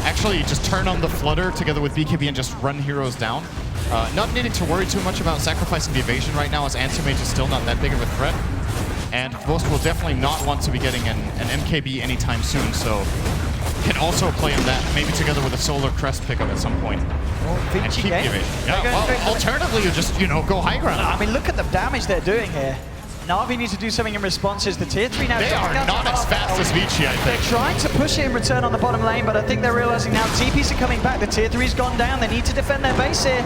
actually just turn on the Flutter together with BKB and just run heroes down. Not needing to worry too much about sacrificing the evasion right now, as Anti-Mage is still not that big of a threat. And Havorst will definitely not want to be getting an MKB anytime soon, so can also play on that, maybe together with a Solar Crest pickup at some point. And keep giving. Yeah, well, alternatively, you just, you know, go high ground. I mean, look at the damage they're doing here. Na'Vi needs to do something in response. As the tier 3 now. They are not as fast as Vici, I think. They're trying to push it in return on the bottom lane, but I think they're realizing now TPs are coming back. The tier 3's gone down. They need to defend their base here.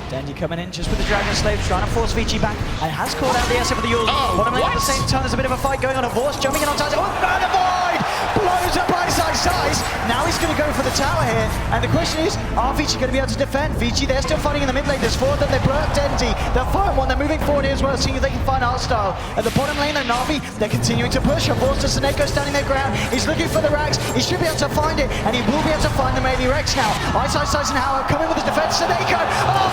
Dendy coming in just with the Dragon Slave, trying to force Vici back, and has called out the SF of the Yules. Bottom lane at the same time, there's a bit of a fight going on. Havorst jumping in on time. Oh, Mana Void! Blows up Ice. Now he's going to go for the tower here, and the question is, are Vici going to be able to defend? Vici, they're still fighting in the mid lane. There's 4 of them. They blow up Dendy. They'll find one. They're moving forward here as well, seeing if they can find Artstyle. At the bottom lane, though, Na'Vi, they're continuing to push. Havorst to Seneko standing their ground. He's looking for the racks. He should be able to find it, and he will be able to find the melee Rex now. Ice and Hao coming with his defense. Seneko,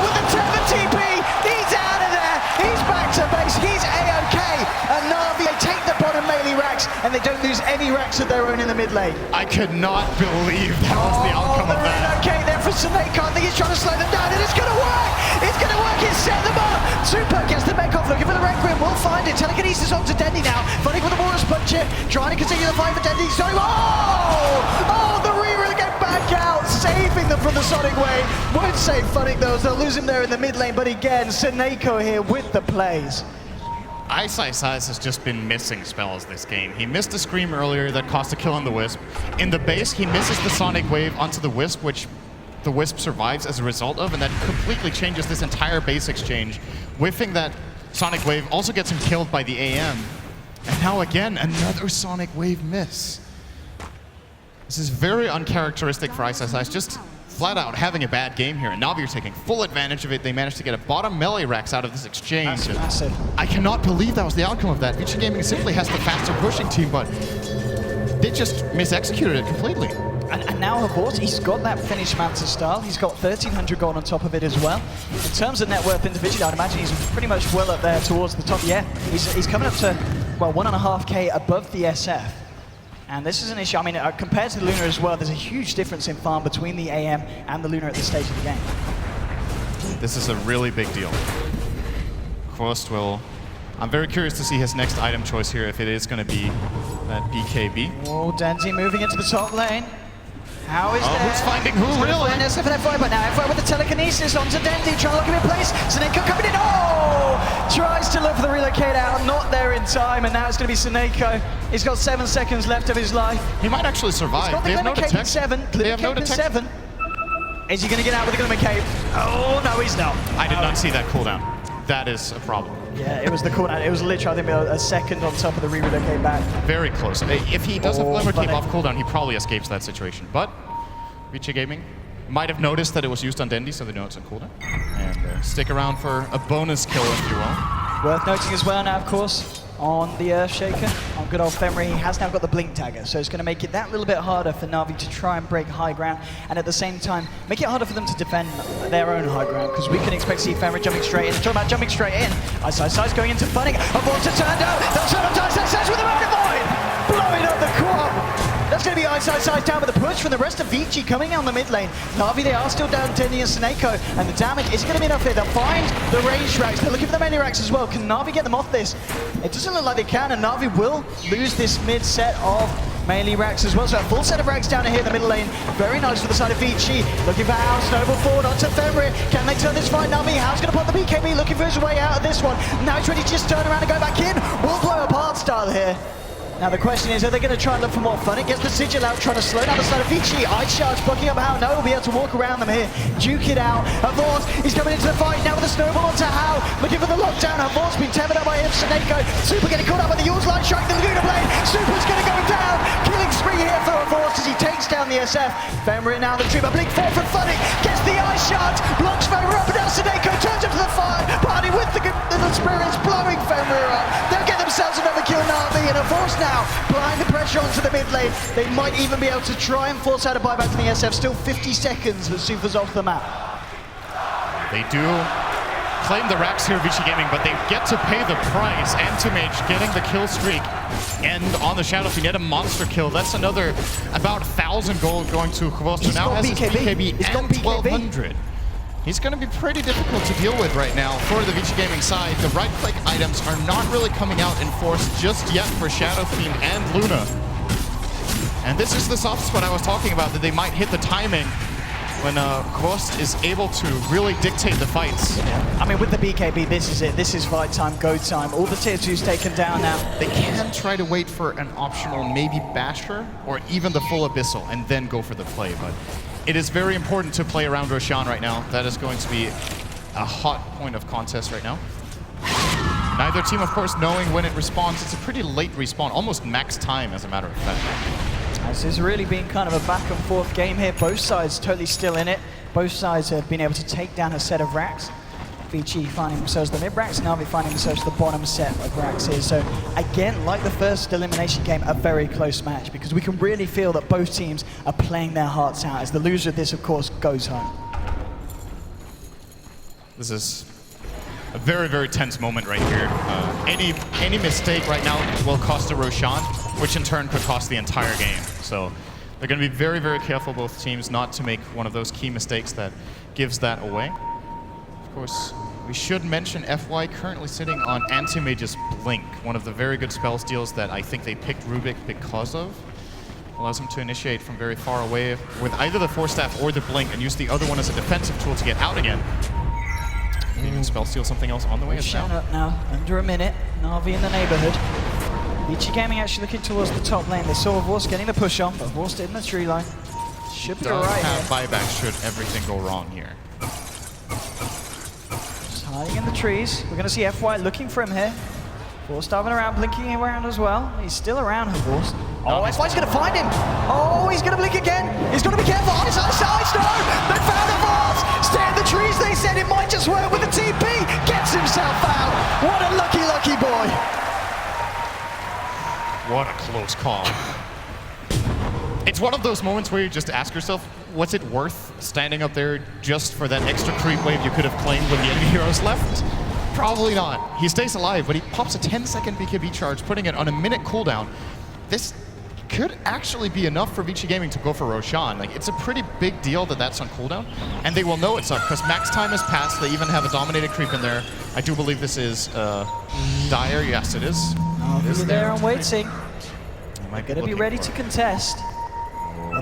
with the Tether TP. He's out of there. He's back to base. He's A-OK. And Na'Vi, they take the bottom melee racks, and they don't lose any racks of their own in the mid lane. I could not believe that was the outcome of that. Okay, there for Seneko. I think he's trying to slow them down, and it's going to work. It's going to work. He's set them up. Super gets the mech off, looking for the Requiem. We'll find it. Telekinesis onto Dendy now. Fighting with the Morris Puncher. Trying to continue the fight for Dendy. Sorry. Oh, the reroll get back out. Saving them from the Sonic Wave. Won't save Funnick though, so they'll lose him there in the mid lane. But again, Seneko here with the plays. Ice has just been missing spells this game. He missed a Scream earlier that cost a kill on the Wisp. In the base, he misses the Sonic Wave onto the Wisp, which the Wisp survives as a result of, and that completely changes this entire base exchange. Whiffing that Sonic Wave also gets him killed by the AM. And now again, another Sonic Wave miss. This is very uncharacteristic for Ice, just flat out having a bad game here, and Na'Vi are taking full advantage of it. They managed to get a bottom melee Rex out of this exchange. That's massive. I cannot believe that was the outcome of that. Vici Gaming simply has the faster pushing team, but they just misexecuted it completely. And now Havort, he's got that Finnish Manta style. He's got 1,300 gold on top of it as well. In terms of net worth individually, I'd imagine he's pretty much well up there towards the top. Yeah, he's coming up to, well, 1.5k above the SF. And this is an issue. I mean, compared to the Luna as well, there's a huge difference in farm between the AM and the Luna at this stage of the game. This is a really big deal. Quost will... I'm very curious to see his next item choice here, if it is going to be that BKB. Oh, Denzi moving into the top lane. How is that? Who's finding who, really? SF and FY, but now FY with the telekinesis onto Denzi, trying to lock him in place. Seneko coming in, oh! Tries to look for the relocate out, not there in time, and now it's going to be Seneko. He's got 7 seconds left of his life. He might actually survive. He's got the Glimmer Cape in 7. Glimmer Cape in 7. Is he going to get out with the Glimmer Cape? Oh, no, he's not. I did not see that cooldown. That is a problem. Yeah, it was the cooldown. It was literally, I think, a second on top of the relocate back. Very close. If he does have Glimmer Cape off cooldown, he probably escapes that situation. But Vici Gaming might have noticed that it was used on Dendi, so they know it's on cooldown. And stick around for a bonus kill, if you will. Worth noting as well now, of course, on the Earthshaker, on good old Fenrir, he has now got the Blink Dagger, so it's going to make it that little bit harder for Na'Vi to try and break high ground, and at the same time, make it harder for them to defend their own high ground, because we can expect to see Fenrir jumping straight in. Talking about jumping straight in, Ice going into Funning, Avorta turned out, they'll turn up Ice with a Mountain Void, blowing up the quad. That's going to be Ice down with a push from the rest of Vici coming on the mid lane. Na'Vi, they are still down Dendy and Seneko, and the damage isn't going to be enough here. They'll find the ranged racks. They're looking for the melee racks as well. Can Na'Vi get them off this? It doesn't look like they can, and Na'Vi will lose this mid set of melee racks as well. So a full set of racks down here in the middle lane. Very nice for the side of Vici. Looking for House, snowball forward onto Fenrir. Can they turn this fight? Na'Vi, House going to pop the BKB, looking for his way out of this one. Now he's ready to just turn around and go back in. Will blow apart style here. Now the question is, are they going to try and look for more fun? It gets the Sigil out, trying to slow down the side of Vici. Ice Shards blocking up How. No, will be able to walk around them here. Duke it out. Havort, he's coming into the fight now with a snowball onto How. Looking for the lockdown. Havort's been tethered up by him. Seneko. Super getting caught up by the Yule's Light Strike. The Luna Blade. Super's going to go down. Killing spree here for Havort as he takes down the SF. Fenrir now the Trooper. Blink 4 from Funny. Gets the Ice Shards. Blocks Fenrir up and down. Seneko turns up to the fire. Party with the spirits blowing Fenrir up. They'll get themselves another kill. Na'Vi and Havort now applying the pressure onto the mid lane. They might even be able to try and force out a buyback to the SF. Still 50 seconds, but Super's off the map. They do claim the racks here, Vici Gaming, but they get to pay the price. Anti-Mage getting the kill streak. And on the Shadow Fiend, yet a monster kill. That's another about 1,000 gold going to Quost, who now has his BKB and 1,200. He's going to be pretty difficult to deal with right now for the Vici Gaming side. The right-click items are not really coming out in force just yet for Shadow Fiend and Luna. And this is the soft spot I was talking about, that they might hit the timing when Quost is able to really dictate the fights. Yeah. I mean, with the BKB, this is it. This is fight time, go time. All the tier 2's taken down now. They can try to wait for an optional maybe Basher or even the full Abyssal and then go for the play, but it is very important to play around Roshan right now. That is going to be a hot point of contest right now. Neither team, of course, knowing when it respawns. It's a pretty late respawn, almost max time, as a matter of fact. This has really been kind of a back and forth game here. Both sides totally still in it. Both sides have been able to take down a set of racks. Vici finding themselves the mid racks, Na'Vi finding themselves the bottom set of racks here. So again, like the first elimination game, a very close match, because we can really feel that both teams are playing their hearts out, as the loser of this, of course, goes home. This is a very, very tense moment right here. Any mistake right now will cost a Roshan, which in turn could cost the entire game. So they're going to be very, very careful, both teams, not to make one of those key mistakes that gives that away. Of course, we should mention FY currently sitting on Anti-Mage's Blink, one of the very good spell steals that I think they picked Rubik because of. Allows him to initiate from very far away with either the Force Staff or the Blink and use the other one as a defensive tool to get out again. Even spell steal something else on the way as well. Up now, under a minute. Na'Vi in the neighborhood. Vici Gaming actually looking towards the top lane. They saw Vorst getting the push on, but Vorst in the tree line. Should be alright here. Buyback should everything go wrong here. Just hiding in the trees. We're going to see FY looking for him here. Vorst diving around, blinking around as well. He's still around, Vorst. Oh, FY's going to find him. Oh, he's going to blink again. He's got to be careful. Ice, no! They found the Vorst. Stay in the trees, they said. It might just work with the TP. Gets himself out. What a lucky, lucky boy. What a close call. It's one of those moments where you just ask yourself, was it worth standing up there just for that extra creep wave you could have claimed when the enemy heroes left? Probably not. He stays alive, but he pops a 10-second BKB charge, putting it on a minute cooldown. This could actually be enough for Vici Gaming to go for Roshan. Like, it's a pretty big deal that that's on cooldown, and they will know it's up because max time has passed. They even have a dominated creep in there. I do believe this is Dire. Yes, it is. Over there and waiting. Going to be ready to contest.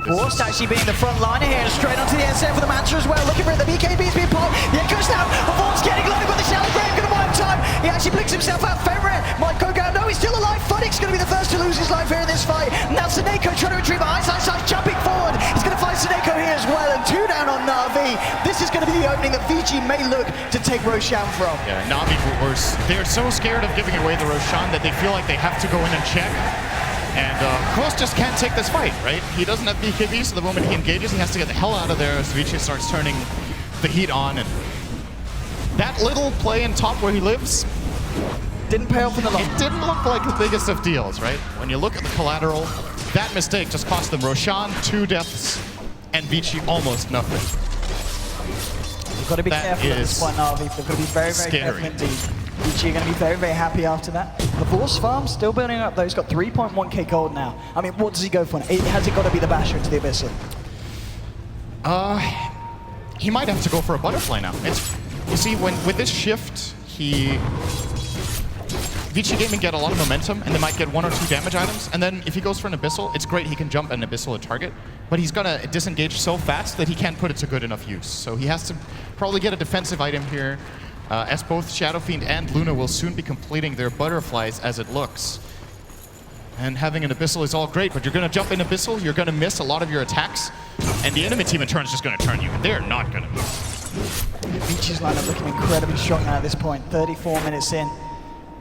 Forced actually being the front liner here, straight onto the SN for the Manta as well. Looking for it, the BKB's being popped. The Echo's now. Force getting low, but the Shadow Grave going to wipe time. He actually blinks himself out. Fenrir might go down. No, he's still alive. Funnick's going to be the first to lose his life here in this fight. Now Seneko trying to retrieve it. Ice jumping forward. He's going to find Seneko here as well, and 2 down on Na'Vi. This is going to be the opening that Vici may look to take Roshan from. Yeah, Na'Vi were worse. They're so scared of giving away the Roshan that they feel like they have to go in and check. And Kroos just can't take this fight, right? He doesn't have BKB, so the moment he engages, he has to get the hell out of there as Vici starts turning the heat on. And that little play in top where he lives didn't pay off in the long. It didn't look like the biggest of deals, right? When you look at the collateral, that mistake just cost them Roshan 2 deaths and Vici almost nothing. You've got to be careful at this point, Na'Vi. They've got to be very, very careful indeed. Vici are going to be very, very happy after that. The Force farm still building up though. He's got 3.1k gold now. I mean, what does he go for? Has it got to be the Basher into the Abyssal? He might have to go for a Butterfly now. You see, with this shift, Vici Gaming get a lot of momentum, and they might get 1 or 2 damage items, and then if he goes for an Abyssal, it's great he can jump an Abyssal at target, but he's gonna disengage so fast that he can't put it to good enough use. So he has to probably get a defensive item here, as both Shadow Fiend and Luna will soon be completing their Butterflies as it looks. And having an Abyssal is all great, but you're gonna jump in Abyssal, you're gonna miss a lot of your attacks, and the enemy team in turn is just gonna turn you, and they're not gonna miss. Vici's lineup looking incredibly strong now at this point. 34 minutes in.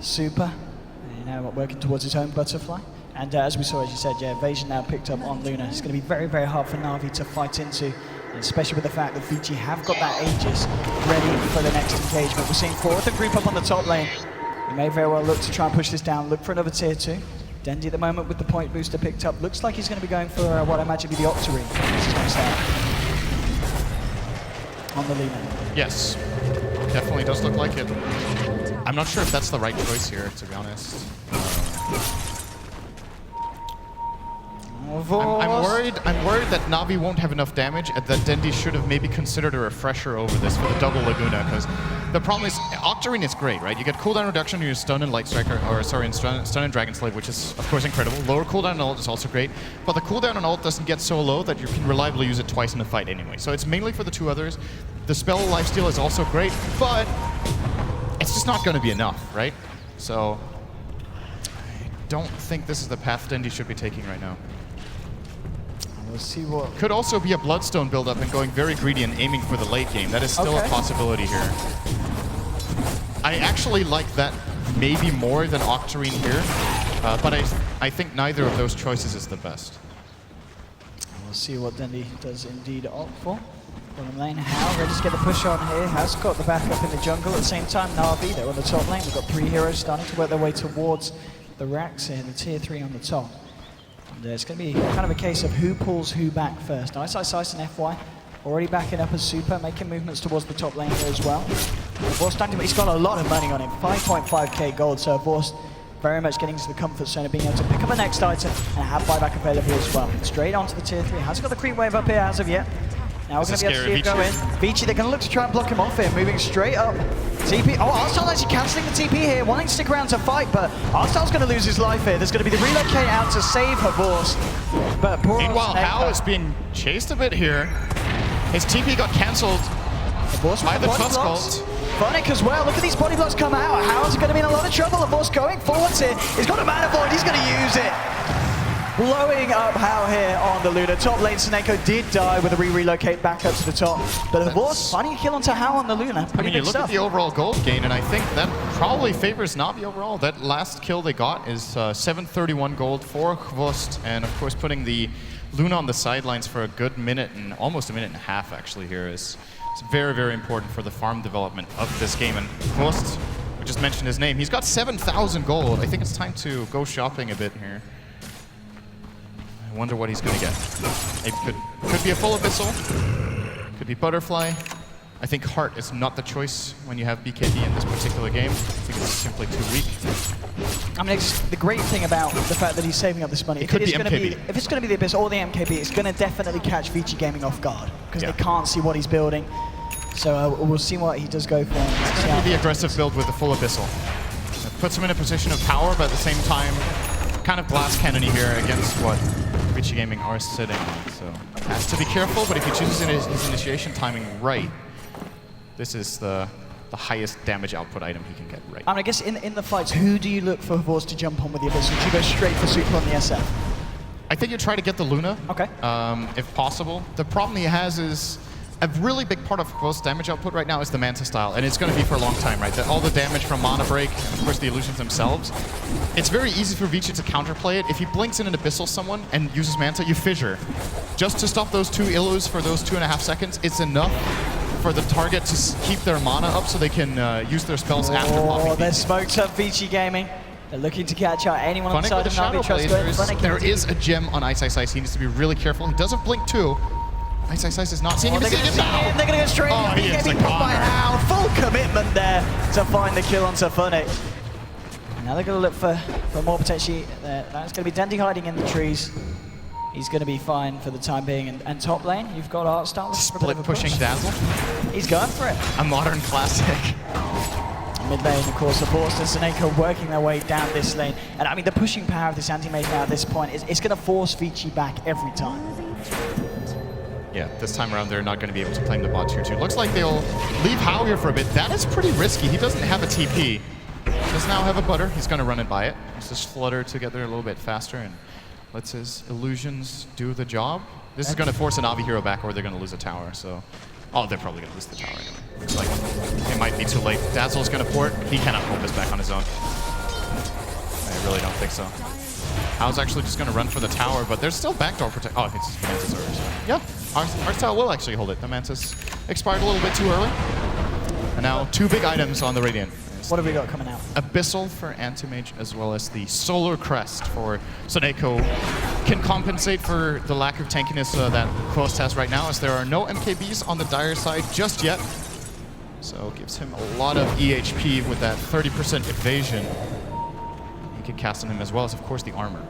Super. You know, working towards his own Butterfly. And as we saw, as you said, yeah, Evasion now picked up on Luna. It's going to be very, very hard for Na'Vi to fight into, especially with the fact that Vici have got that Aegis ready for the next engagement. We're seeing 4th and group up on the top lane. He may very well look to try and push this down, look for another tier 2. Dendi at the moment with the point booster picked up. Looks like he's going to be going for what I imagine to be the Octarine. This is going to start on the Luna. Yes, definitely does look like it. I'm not sure if that's the right choice here, to be honest. I'm worried that Na'Vi won't have enough damage, and that Dendi should have maybe considered a refresher over this for the double Laguna, because the problem is, Octarine is great, right? You get cooldown reduction in your stun and Light Striker, or sorry, in stun and Dragon Slave, which is of course incredible. Lower cooldown on ult is also great, but the cooldown on ult doesn't get so low that you can reliably use it twice in a fight anyway. So it's mainly for the 2 others. The spell lifesteal is also great, but it's just not going to be enough, right? So I don't think this is the path Dendi should be taking right now. We'll see what... Could also be a Bloodstone build-up and going very greedy and aiming for the late game. That is still a possibility here. I actually like that maybe more than Octarine here, but I think neither of those choices is the best. We'll see what Dendi does indeed opt for. Bottom lane, Hao ready to get the push on here. Has got the backup in the jungle. At the same time, Na'Vi, they're on the top lane. We've got 3 heroes starting to work their way towards the racks here, the tier 3 on the top. And it's going to be kind of a case of who pulls who back first. Ice and FY already backing up as Super, making movements towards the top lane here as well. Vorst, he's got a lot of money on him, 5.5k gold, so Vorst very much getting into the comfort zone of being able to pick up the next item and have buyback available as well. Straight onto the tier 3. Has got the creep wave up here as of yet. Now we're going to be able to see it go in. Vici, they're going to look to try and block him off here, moving straight up. TP, Arstyle actually cancelling the TP here, wanting to stick around to fight, but Arstyle's going to lose his life here. There's going to be the relocate out to save her Vorst. But poor meanwhile, Hao is being chased a bit here. His TP got cancelled by the Tusk ult. Funnick as well, look at these body blocks come out. Hao's going to be in a lot of trouble. The Vorst going forwards here. He's got a mana void, he's going to use it. Blowing up Hao here on the Luna. Top lane, Seneko did die with a relocate back up to the top. But the Vorst finding a kill onto Hao on the Luna. I mean, you look at the overall gold gain, and I think that probably favors Na'Vi overall. That last kill they got is 731 gold for Hvust, and of course putting the Luna on the sidelines for a good minute, and almost a minute and a half actually here is very, very important for the farm development of this game. And Hvust, we just mentioned his name, he's got 7,000 gold. I think it's time to go shopping a bit here. I wonder what he's going to get. It could be a full Abyssal, could be Butterfly. I think Heart is not the choice when you have BKB in this particular game. I think it's simply too weak. I mean, it's the great thing about the fact that he's saving up this money. It could be MKB. If it's going to be the Abyss or the MKB, it's going to definitely catch Vici Gaming off guard because they can't see what he's building. So we'll see what he does go for. It's going to be the aggressive build with the full Abyssal. It puts him in a position of power, but at the same time, kind of glass cannony here against what Vici Gaming are sitting on. So has to be careful, but if he chooses his initiation timing right, this is the highest damage output item he can get right. I mean, I guess in the fights, who do you look for Horse to jump on with the Abyss? Would you go straight for Super on the SF? I think you try to get the Luna, okay. If possible. The problem he has is a really big part of Horse's damage output right now is the Manta style, and it's going to be for a long time, right? All the damage from Mana Break, and of course the illusions themselves. It's very easy for Vici to counterplay it. If he blinks in an Abyssal someone and uses Manta, you fissure. Just to stop those 2 Illus for those 2.5 seconds, it's enough for the target to keep their mana up so they can use their spells after popping. Oh, they're smoked up Vici Gaming. They're looking to catch out anyone on the side of Navi. There is a gem on Ice. He needs to be really careful. He does have Blink too. Ice is not seeing him. They're going to go straight in. He is a by now. Full commitment there to find the kill onto Funnick. Now they're going to look for more potentially. That's going to be Dendy hiding in the trees. He's going to be fine for the time being. And top lane, you've got Artstar. Split pushing Dazzle. He's going for it. A modern classic. Mid lane, of course, the Force and Seneca working their way down this lane. And I mean, the pushing power of this anti-mage now at this point it's going to force Vici back every time. Yeah, this time around they're not going to be able to claim the bot tier 2. Looks like they'll leave Hao here for a bit. That is pretty risky. He doesn't have a TP. Does now have a Butter. He's going to run it by it. Let's just flutter together a little bit faster and lets his illusions do the job. This is going to force a Navi hero back or they're going to lose a tower. So, oh, they're probably going to lose the tower anyway. Looks like it might be too late. Dazzle's going to port. He cannot hold this back on his own. I really don't think so. Hao's actually just going to run for the tower, but there's still backdoor protection. Oh, it's Mantis orders. Yeah, Artstar will actually hold it. The Mantis expired a little bit too early. And now 2 big items on the Radiant. What have we got coming out? Abyssal for Anti-Mage, as well as the Solar Crest for Soneko. Can compensate for the lack of tankiness that Quost has right now, as there are no MKBs on the Dire side just yet. So gives him a lot of EHP with that 30% evasion. You can cast on him, as well as, of course, the armor.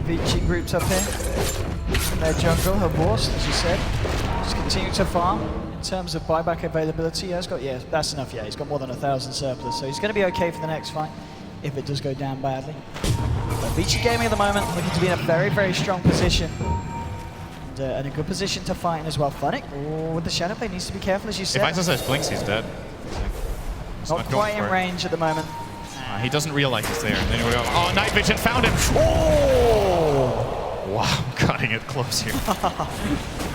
Vici groups up here. In their jungle, her boss, as you said. Just continue to farm. In terms of buyback availability, that's enough. Yeah, he's got more than 1,000 surplus, so he's going to be okay for the next fight if it does go down badly. But Vici Gaming at the moment looking to be in a very, very strong position and a good position to fight in as well. Funnick, with the Shadow Blade, needs to be careful, as you said. If Ice blinks, he's dead. Not quite in range at the moment. He doesn't realize it's there. And then we go, oh, Night Vision found him. Oh! Wow, cutting it close here.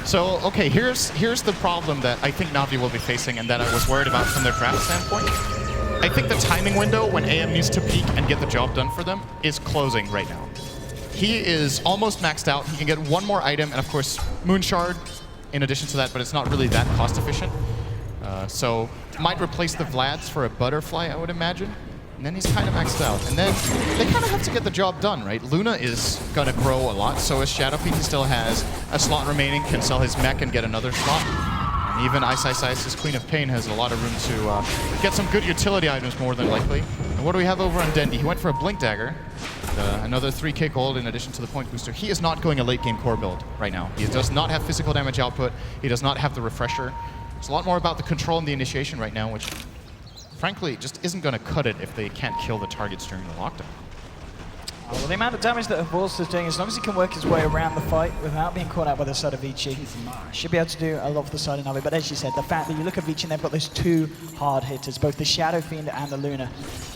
So, okay, here's the problem that I think Navi will be facing and that I was worried about from their draft standpoint. I think the timing window when AM needs to peak and get the job done for them is closing right now. He is almost maxed out. He can get 1 more item and, of course, Moon Shard in addition to that, but it's not really that cost efficient. So, might replace the Vlads for a Butterfly, I would imagine. And then he's kind of maxed out. And then they kind of have to get the job done, right? Luna is going to grow a lot, so is Shadowfiend. He still has a slot remaining, can sell his mech and get another slot. And even Ice, Queen of Pain, has a lot of room to get some good utility items, more than likely. And what do we have over on Dendy? He went for a Blink Dagger, another 3k gold in addition to the point booster. He is not going a late game core build right now. He does not have physical damage output. He does not have the refresher. It's a lot more about the control and the initiation right now, which frankly just isn't going to cut it if they can't kill the targets during the lockdown. Well, the amount of damage that Horse is doing, as long as he can work his way around the fight without being caught out by the side of Vici, should be able to do a lot for the side of Navi. But as you said, the fact that you look at Vici and they've got those 2 hard hitters, both the Shadow Fiend and the Luna,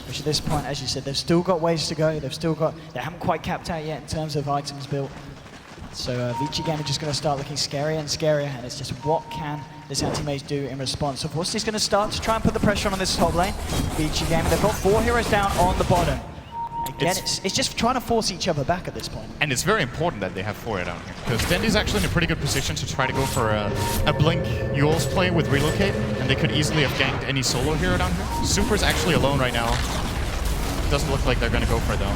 which at this point, as you said, they've still got ways to go. They haven't quite capped out yet in terms of items built. So Vici Gaming just going to start looking scarier and scarier, and it's just what can this anti-mage do in response. Of course, he's going to start to try and put the pressure on this top lane. Vici Gaming, they've got 4 heroes down on the bottom. Again, it's just trying to force each other back at this point. And it's very important that they have 4 down here, because Dendy's actually in a pretty good position to try to go for a Blink Yule's play with Relocate, and they could easily have ganked any solo hero down here. Super's actually alone right now. Doesn't look like they're going to go for it though.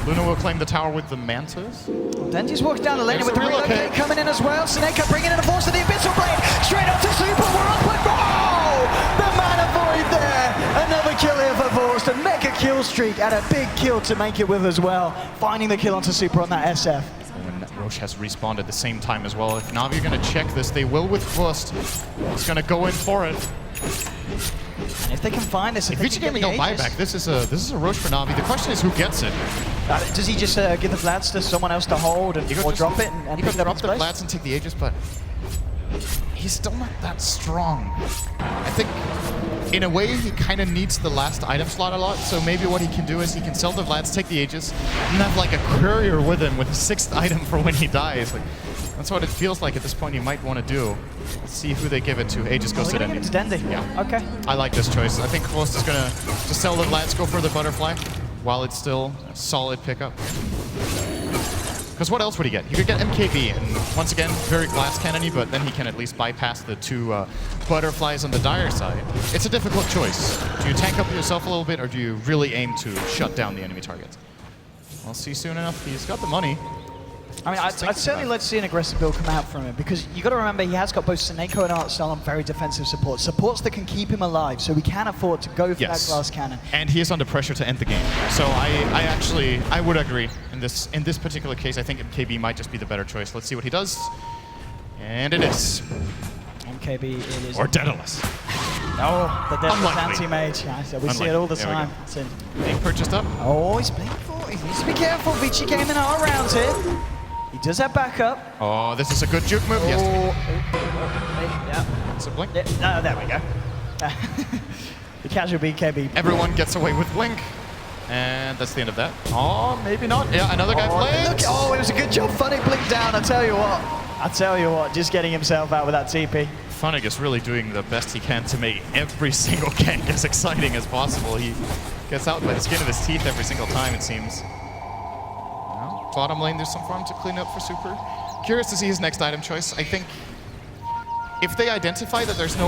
Luna will claim the tower with the Mantis. Denji's walking down the lane It's with the relocate. relocate coming in as well. Seneca bringing in a force of the Abyssal Blade. Straight up to Super. We're up with the Mana Void there. Another kill here for Vorst. A mega kill streak and a big kill to make it with as well. Finding the kill onto Super on that SF. And Roche has respawned at the same time as well. If Na'Vi are going to check this, they will with First. He's going to go in for it. And if they can find this, If Vici Gaming don't buy back, this is a Roche for Na'Vi. The question is who gets it. Does he just give the Vlads to someone else to hold and or drop it and he pick could that drop up the place? Vlads and take the Aegis, but he's still not that strong. I think in a way he kind of needs the last item slot a lot, so maybe what he can do is he can sell the Vlads, take the Aegis, and have like a courier with him with a 6th item for when he dies. Like, that's what it feels like at this point he might want to do. Let's see who they give it to. Aegis goes to Give it to Dendi. Yeah. Okay. I like this choice. I think Close is going to just sell the Vlads, go for the Butterfly, while it's still a solid pickup. Because what else would he get? He could get MKB, and once again, very glass cannony, but then he can at least bypass the 2 Butterflies on the Dire side. It's a difficult choice. Do you tank up yourself a little bit, or do you really aim to shut down the enemy targets? We'll see soon enough. He's got the money. I mean, I'd certainly like to see an aggressive build come out from him, because you got to remember he has got both Seneko and Artsel on very defensive support. Supports that can keep him alive, so we can afford to go for that glass cannon. And he is under pressure to end the game. So I would agree. In this particular case, I think MKB might just be the better choice. Let's see what he does. And it is. MKB, it is. Or Daedalus. Oh, the Daedalus Unlikely. anti-mage. Yeah, so we see it all the There we time. go. It's in. Being purchased up. Oh, he's playing for. He needs to be careful. Vici came in all around here. He does have backup. Oh, this is a good juke move. Yes. Yeah. It's a blink. No, there we go. The casual BKB. Everyone gets away with blink. And that's the end of that. Oh, maybe not. Yeah, another guy blinks. Oh, it was a good job. Funny blink down. I tell you what. Just getting himself out with that TP. Funnig is really doing the best he can to make every single gank as exciting as possible. He gets out by the skin of his teeth every single time, it seems. Well, bottom lane, there's some farm to clean up for Super. Curious to see his next item choice. I think if they identify that there's no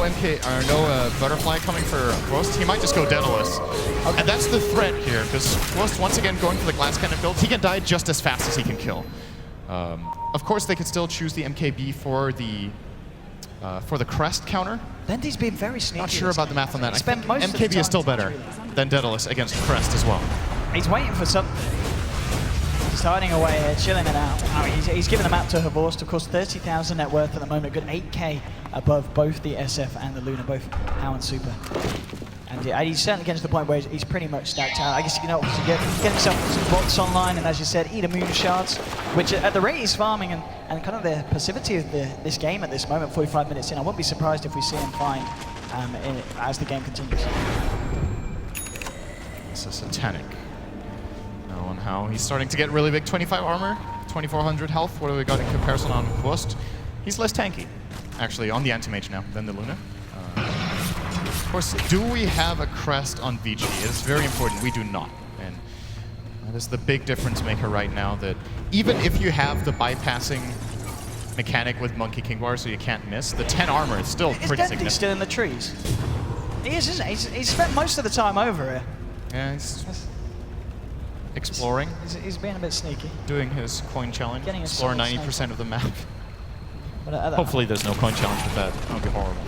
Butterfly coming for Ghost, he might just go Daedalus. Okay. And that's the threat here, because Ghost, once again, going for the glass cannon build, he can die just as fast as he can kill. Of course, they could still choose the MKB for the crest counter. Dendi's been very sneaky. Not sure about the math on that. I think most of the MKB time is still better than Daedalus against crest as well. He's waiting for something. He's hiding away here, chilling it out. Oh, he's given the map to Horst, of course, 30,000 net worth at the moment, good 8k above both the SF and the Luna, both How and Super. And he's certainly getting to the point where he's pretty much stacked out. I guess you can obviously get himself some bots online, and as you said, eat a moon shards, which at the rate he's farming and kind of the passivity of this game at this moment, 45 minutes in, I wouldn't be surprised if we see him find as the game continues. This is Satanic. No one how. He's starting to get really big. 25 armor, 2400 health. What do we got in comparison on Ghost? He's less tanky, actually, on the anti-mage now than the Luna. Of course, do we have a crest on Vici? It is very important. We do not. And that is the big difference maker right now, that even if you have the bypassing mechanic with Monkey King Bar so you can't miss, the 10 armor is still pretty significant. He's still in the trees. He is, isn't he? He's spent most of the time over here. Yeah, he's exploring. He's being a bit sneaky. Doing his coin challenge. Getting Explore 90% of the map. But hopefully there's no coin challenge with that. That would be horrible.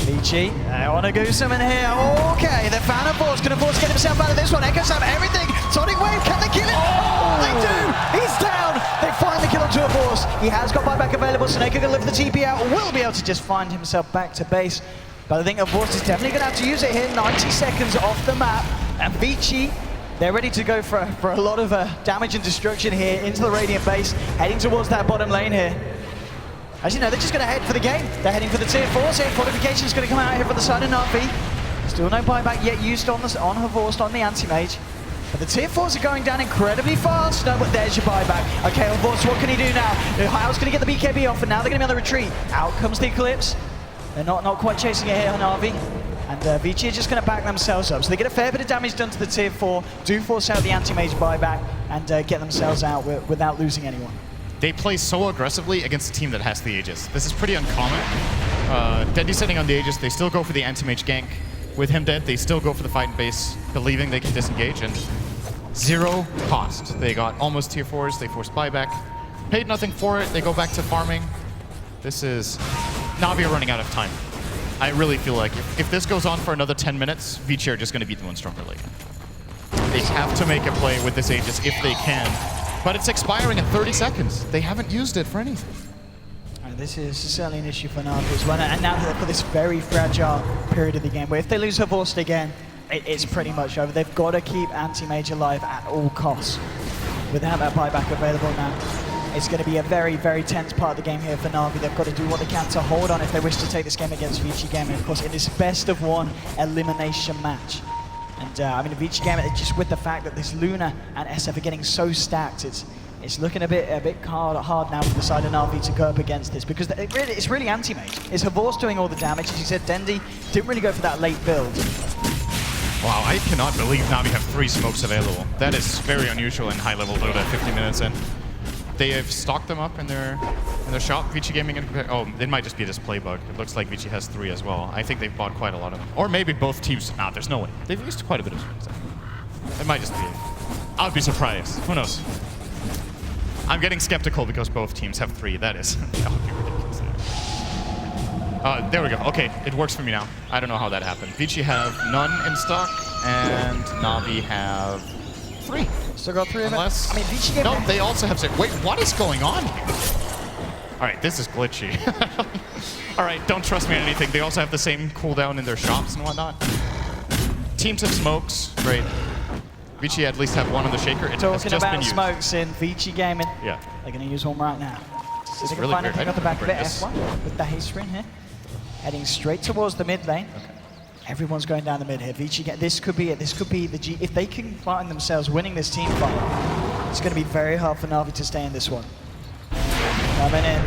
Vici, I want to go some in here. Okay, they found a force. Can afford to get himself out of this one. Echoes have everything. Sonic Wave, can they kill him? Oh, they do! He's down! They finally kill him to a force. He has got buyback available. Snake can lift the TP out. Will be able to just find himself back to base. But I think Force is definitely going to have to use it here. 90 seconds off the map. And Vici, they're ready to go for a lot of damage and destruction here into the Radiant base, heading towards that bottom lane here. As you know, they're just going to head for the game. They're heading for the tier 4s here. Fortification is going to come out here from the side of Na'Vi. Still no buyback yet used on Horst on the anti-mage. But the tier 4s are going down incredibly fast. No, but there's your buyback. Okay, Horst, what can he do now? How's going to get the BKB off, and now they're going to be on the retreat. Out comes the Eclipse. They're not quite chasing it here on Na'Vi. And Vici are just going to back themselves up. So they get a fair bit of damage done to the tier 4, do force out the anti-mage buyback, and get themselves out without losing anyone. They play so aggressively against a team that has the Aegis. This is pretty uncommon. Dendi sitting on the Aegis, they still go for the anti-mage gank. With him dead, they still go for the fight in base, believing they can disengage, and Zero cost. They got almost tier 4s, they forced buyback. Paid nothing for it, they go back to farming. This is Navi are running out of time. I really feel like if this goes on for another 10 minutes, Vici are just going to beat the one stronger late. They have to make a play with this Aegis if they can. But it's expiring in 30 seconds. They haven't used it for anything. This is certainly an issue for Navi as well, and now they're for this very fragile period of the game where if they lose her Vorst again, it's pretty much over. They've got to keep anti-mage alive at all costs. Without that buyback available now, it's going to be a very, very tense part of the game here for Navi. They've got to do what they can to hold on if they wish to take this game against Vici Gaming, of course, in this best-of-1 elimination match. And I mean, Vici Gaming, just with the fact that this Luna and SF are getting so stacked, it's looking a bit hard now for the side of Navi to go up against this, because it's really anti-mage. It's Havor's doing all the damage. As you said, Dendi didn't really go for that late build. Wow, I cannot believe Navi have 3 smokes available. That is very unusual in high-level Dota 50 minutes in. They have stocked them up in their shop, Vici Gaming. Oh, it might just be this play bug. It looks like Vici has 3 as well. I think they've bought quite a lot of them. Or maybe both teams. Nah, there's no way. They've used quite a bit of smokes. It might just be. I would be surprised. Who knows? I'm getting skeptical because both teams have 3. That would be ridiculous. There we go. Okay, it works for me now. I don't know how that happened. Vici have none in stock, and Navi have 3. Still got 3 of them. Unless... I mean, Vici no, they also have 6. Wait, what is going on here? All right, this is glitchy. All right, don't trust me on anything. They also have the same cooldown in their shops and whatnot. Teams have smokes. Great. Vici at least have 1 on the shaker. It has just been used. Smokes in Vici Gaming. Yeah. They're going to use one right now. So It's they can really find weird. anything off the back of it. F1 with the haste screen here. Heading straight towards the mid lane. Okay. Everyone's going down the mid here. Vici, this could be it. This could be the G. If they can find themselves winning this team fight, it's going to be very hard for Navi to stay in this one. Coming in,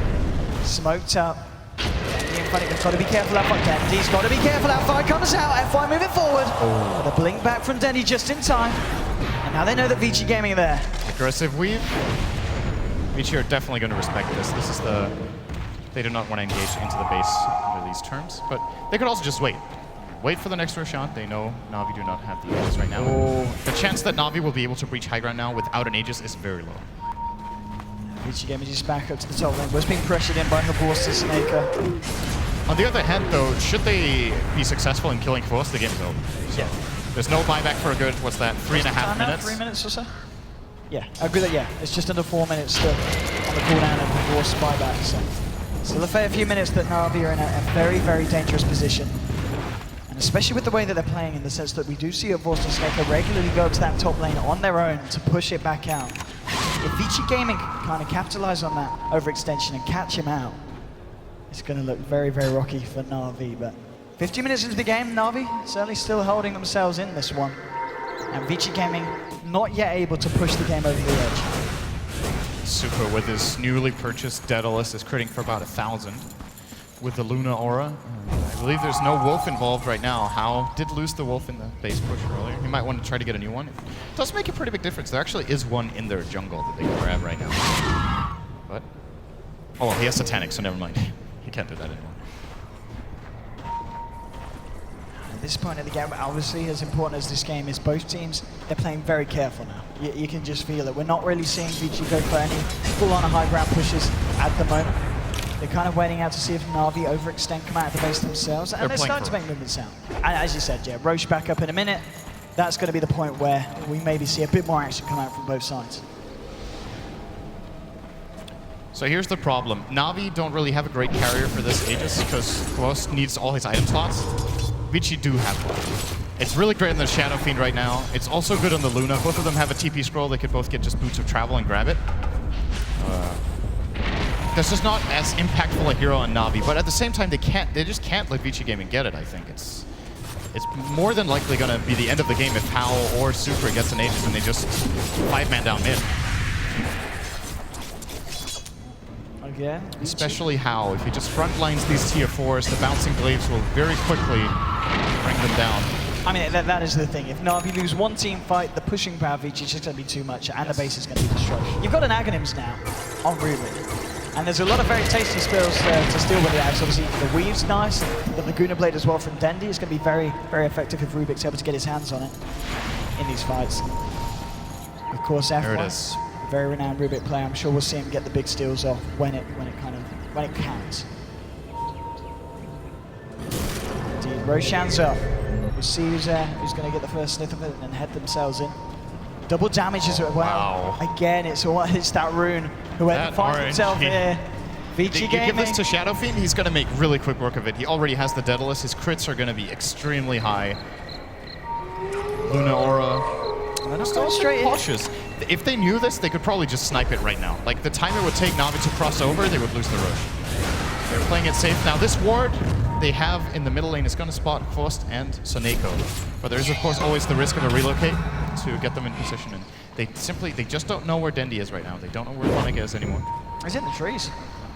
smoked up. Dendi in front. They've got to be careful out front. Dendi's got to be careful out front. Comes out. F1 moving forward. Oh. The blink back from Dendi just in time. And now they know that Vici Gaming are there. Aggressive weave. Vici are definitely going to respect this. This is the... They do not want to engage into the base under these terms, but they could also just wait. Wait for the next Roshan. They know Navi do not have the Aegis right now. Oh. The chance that Navi will be able to breach high ground now without an Aegis is very low. Vici Gaming is back up to the top lane. Was being pressured in by Havor's Snaker. On the other hand, though, should they be successful in killing Force, the game is over. So yeah. There's no buyback for a good, what's that, 3.5 minutes? 3 minutes or so? Yeah, I agree that, yeah. It's just under 4 minutes still on the cooldown of Havor's buyback. So still a fair few minutes that Navi are in a very, very dangerous position. And especially with the way that they're playing, in the sense that we do see Havor's Snaker regularly go to that top lane on their own to push it back out. If Vici Gaming can kind of capitalize on that overextension and catch him out, it's going to look very, very rocky for Navi. But 50 minutes into the game, Navi certainly still holding themselves in this one. And Vici Gaming not yet able to push the game over the edge. Super with his newly purchased Daedalus is critting for about 1,000. With the Luna Aura, I believe there's no Wolf involved right now. How did lose the Wolf in the base push earlier. He might want to try to get a new one. It does make a pretty big difference. There actually is one in their jungle that they can grab right now. But, oh, well, he has Satanic, so never mind. He can't do that anymore. At this point in the game, obviously, as important as this game is, both teams, they're playing very careful now. You can just feel it. We're not really seeing Vici go for any full-on high ground pushes at the moment. They're kind of waiting out to see if Navi overextend, come out of the base themselves, and they're starting to make movement sound. And as you said, yeah, Roche back up in a minute. That's going to be the point where we maybe see a bit more action come out from both sides. So here's the problem. Navi don't really have a great carrier for this Aegis because Quos needs all his item slots. Vici do have one. It's really great on the Shadow Fiend right now. It's also good on the Luna. Both of them have a TP scroll. They could both get just Boots of Travel and grab it. That's just not as impactful a hero on Navi, but at the same time, they just can't let Vici Gaming get it, I think. It's more than likely going to be the end of the game if Powell or Super gets an Aegis and they just 5-man down mid. Again? Especially How. If he just frontlines these tier 4s, the bouncing glaives will very quickly bring them down. I mean, that is the thing. If Navi lose one team fight, the pushing power of Vici is just going to be too much, and the base is going to be destroyed. You've got an Aghanims now on Rubik. And there's a lot of very tasty spells to steal with it. Obviously, the Weave's nice, and the Laguna Blade as well from Dendi is going to be very, very effective if Rubik's able to get his hands on it in these fights. Of course, There it F1, is. very renowned Rubik player. I'm sure we'll see him get the big steals off when it counts. Indeed, Roshan's up. We'll see who's going to get the first sniff of it and head themselves in. Double damage as well. Wow. Again, it's that rune. Whoever finds himself here. Vici You give Gaming. this to Shadow Fiend, he's going to make really quick work of it. He already has the Daedalus. His crits are going to be extremely high. Luna Aura. They're not going straight in. Cautious. If they knew this, they could probably just snipe it right now. Like, the time it would take Na'Vi to cross over, they would lose the Rosh. They're playing it safe. Now, this ward they have in the middle lane is going to spot Faust and Soneko. But there is, of course, always the risk of a relocate to get them in position. And they just don't know where Dendi is right now. They don't know where Phonic is anymore. He's in the trees.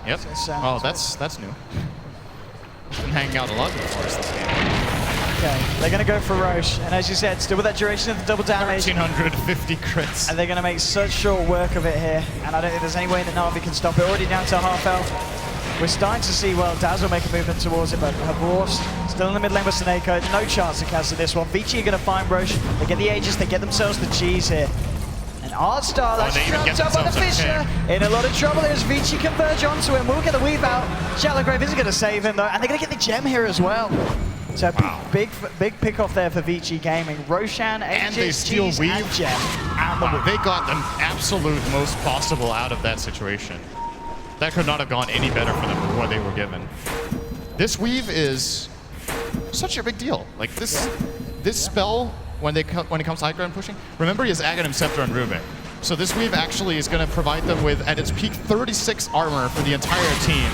Yep. Oh, that's new. He's been hanging out a lot in the forest this game. Okay, they're going to go for Roche. And as you said, still with that duration of the double damage. 1,350 crits. And they're going to make such short work of it here. And I don't think there's any way that Na'Vi can stop it. Already down to half health. We're starting to see, well, Dazzle make a movement towards it, but Horst still in the mid lane with Soneko. No chance to cancel this one. Vici are going to find Roche. They get the Aegis, they get themselves the G's here. And Artstar, that's trapped up on the Fisher. In a lot of trouble as Vici converge onto him. We'll get the weave out. Shallow Grave isn't going to save him, though. And they're going to get the gem here as well. So big pick off there for Vici Gaming. Roshan, and they Aegis, steal G's, weave. and gem. Wow, they got the absolute most possible out of that situation. That could not have gone any better for them than what they were given. This weave is such a big deal. Like this spell, when it comes to high ground pushing, remember he has Aghanim Scepter and Rubik. So this weave actually is going to provide them with, at its peak, 36 armor for the entire team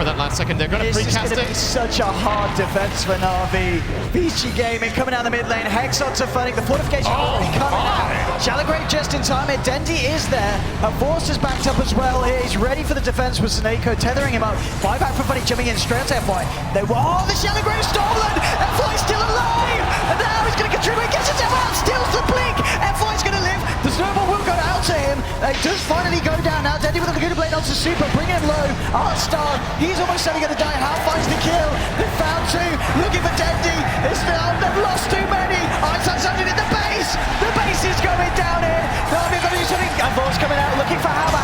for that last second. They're going to precast it. This is such a hard defense for Na'Vi. Vici Gaming coming down the mid lane. Hex onto Funny. The fortification already coming out. Shallow Grave just in time. Dendi is there. Force is backed up as well. He's ready for the defense with Soneko tethering him up. Buyback from Funny jumping in straight to FY. The Shallow Grave stolen. FY's still alive. And now he's going to contribute. Gets himself out. Steals the blink. FY's going to live. The snowball will go out to him. It does finally go down now. Dendi with a good blade onto Super, bring him low. Artstar, he's almost certainly going to die. How finds the kill? They've found two. Looking for Dendi. They've lost too many. Artstar's under in the base. The base is going down here. Na'Vi got to do something. And Force coming out looking for Hammer.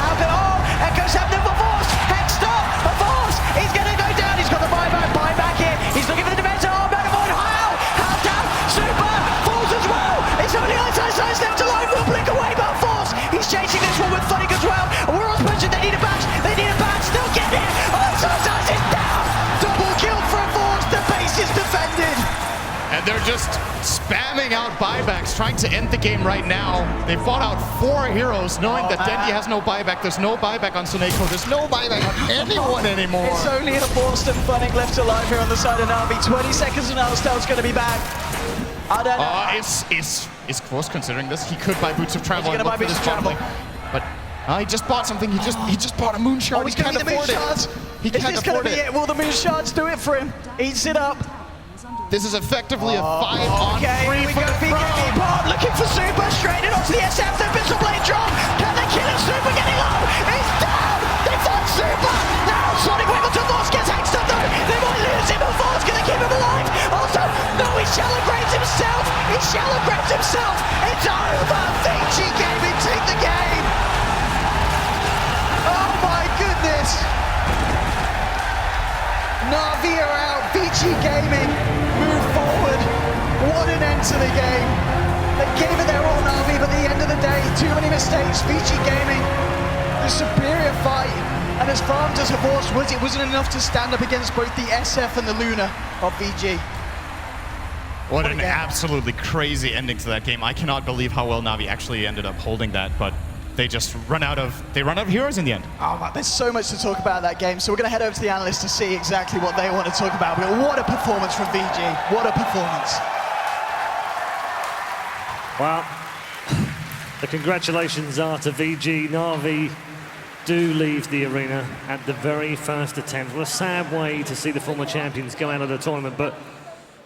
Echo's happening for Force. Hexed up. Force. He's going to go down. He's got the buyback here. He's looking for the defense. Manavoid. How down. Super. Falls as well. It's only outside steps alive. Will blink away, but Force. He's chasing this one with Funny as well. And we're on mentioned they need a batch. Still get it. Sometimes it's down. Double kill for Force. The base is defended. And they're just spamming out buybacks, trying to end the game right now. They fought out 4 heroes, knowing that Dendi has no buyback. There's no buyback on Soneko. There's no buyback on anyone anymore. It's only a Boston Funny left alive here on the side of Na'Vi. 20 seconds and Alstel's going to be back. I don't know. Is Force considering this? He could buy Boots of Travel and look for this travel. But he just bought something. He just bought a Moon Shard. He can't afford it. He can't afford it. Will the Moon Shards do it for him? Eats it up. This is effectively a 5-on-3 for the front. Looking for Super, straight in onto the SF, the Pistol Blade drop. Can they kill him? Super getting low. He's down. They fought Super. Now Sonic Wiggle to Force gets hexed up though. They might lose him, but Force gonna keep him alive. Also, no, he shallow grabs himself. It's over. Vici Gaming take the game. Oh my goodness. Na'Vi are out. Vici Gaming move forward. What an end to the game. They gave it their all, Na'Vi, but at the end of the day, too many mistakes. Vici Gaming, the superior fight. And as far as Horst was, it wasn't enough to stand up against both the SF and the Luna of VG. What an absolutely crazy ending to that game. I cannot believe how well Na'Vi actually ended up holding that, but they just run out of heroes in the end. Oh, man, there's so much to talk about that game. So we're going to head over to the analysts to see exactly what they want to talk about. But what a performance from VG. What a performance. Well, the congratulations are to VG. Na'Vi do leave the arena at the very first attempt. What a sad way to see the former champions go out of the tournament, but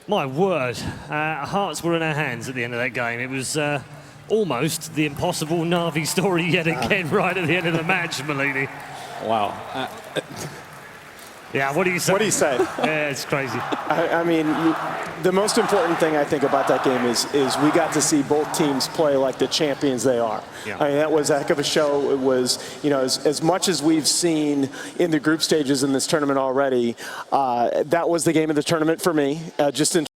my word, hearts were in our hands at the end of that game. It was almost the impossible Na'Vi story yet again right at the end of the match, Malini. Wow. Yeah, what do you say? What do you say? Yeah, it's crazy. I mean, the most important thing I think about that game is we got to see both teams play like the champions they are. Yeah. I mean, that was a heck of a show. It was, you know, as much as we've seen in the group stages in this tournament already, that was the game of the tournament for me, just in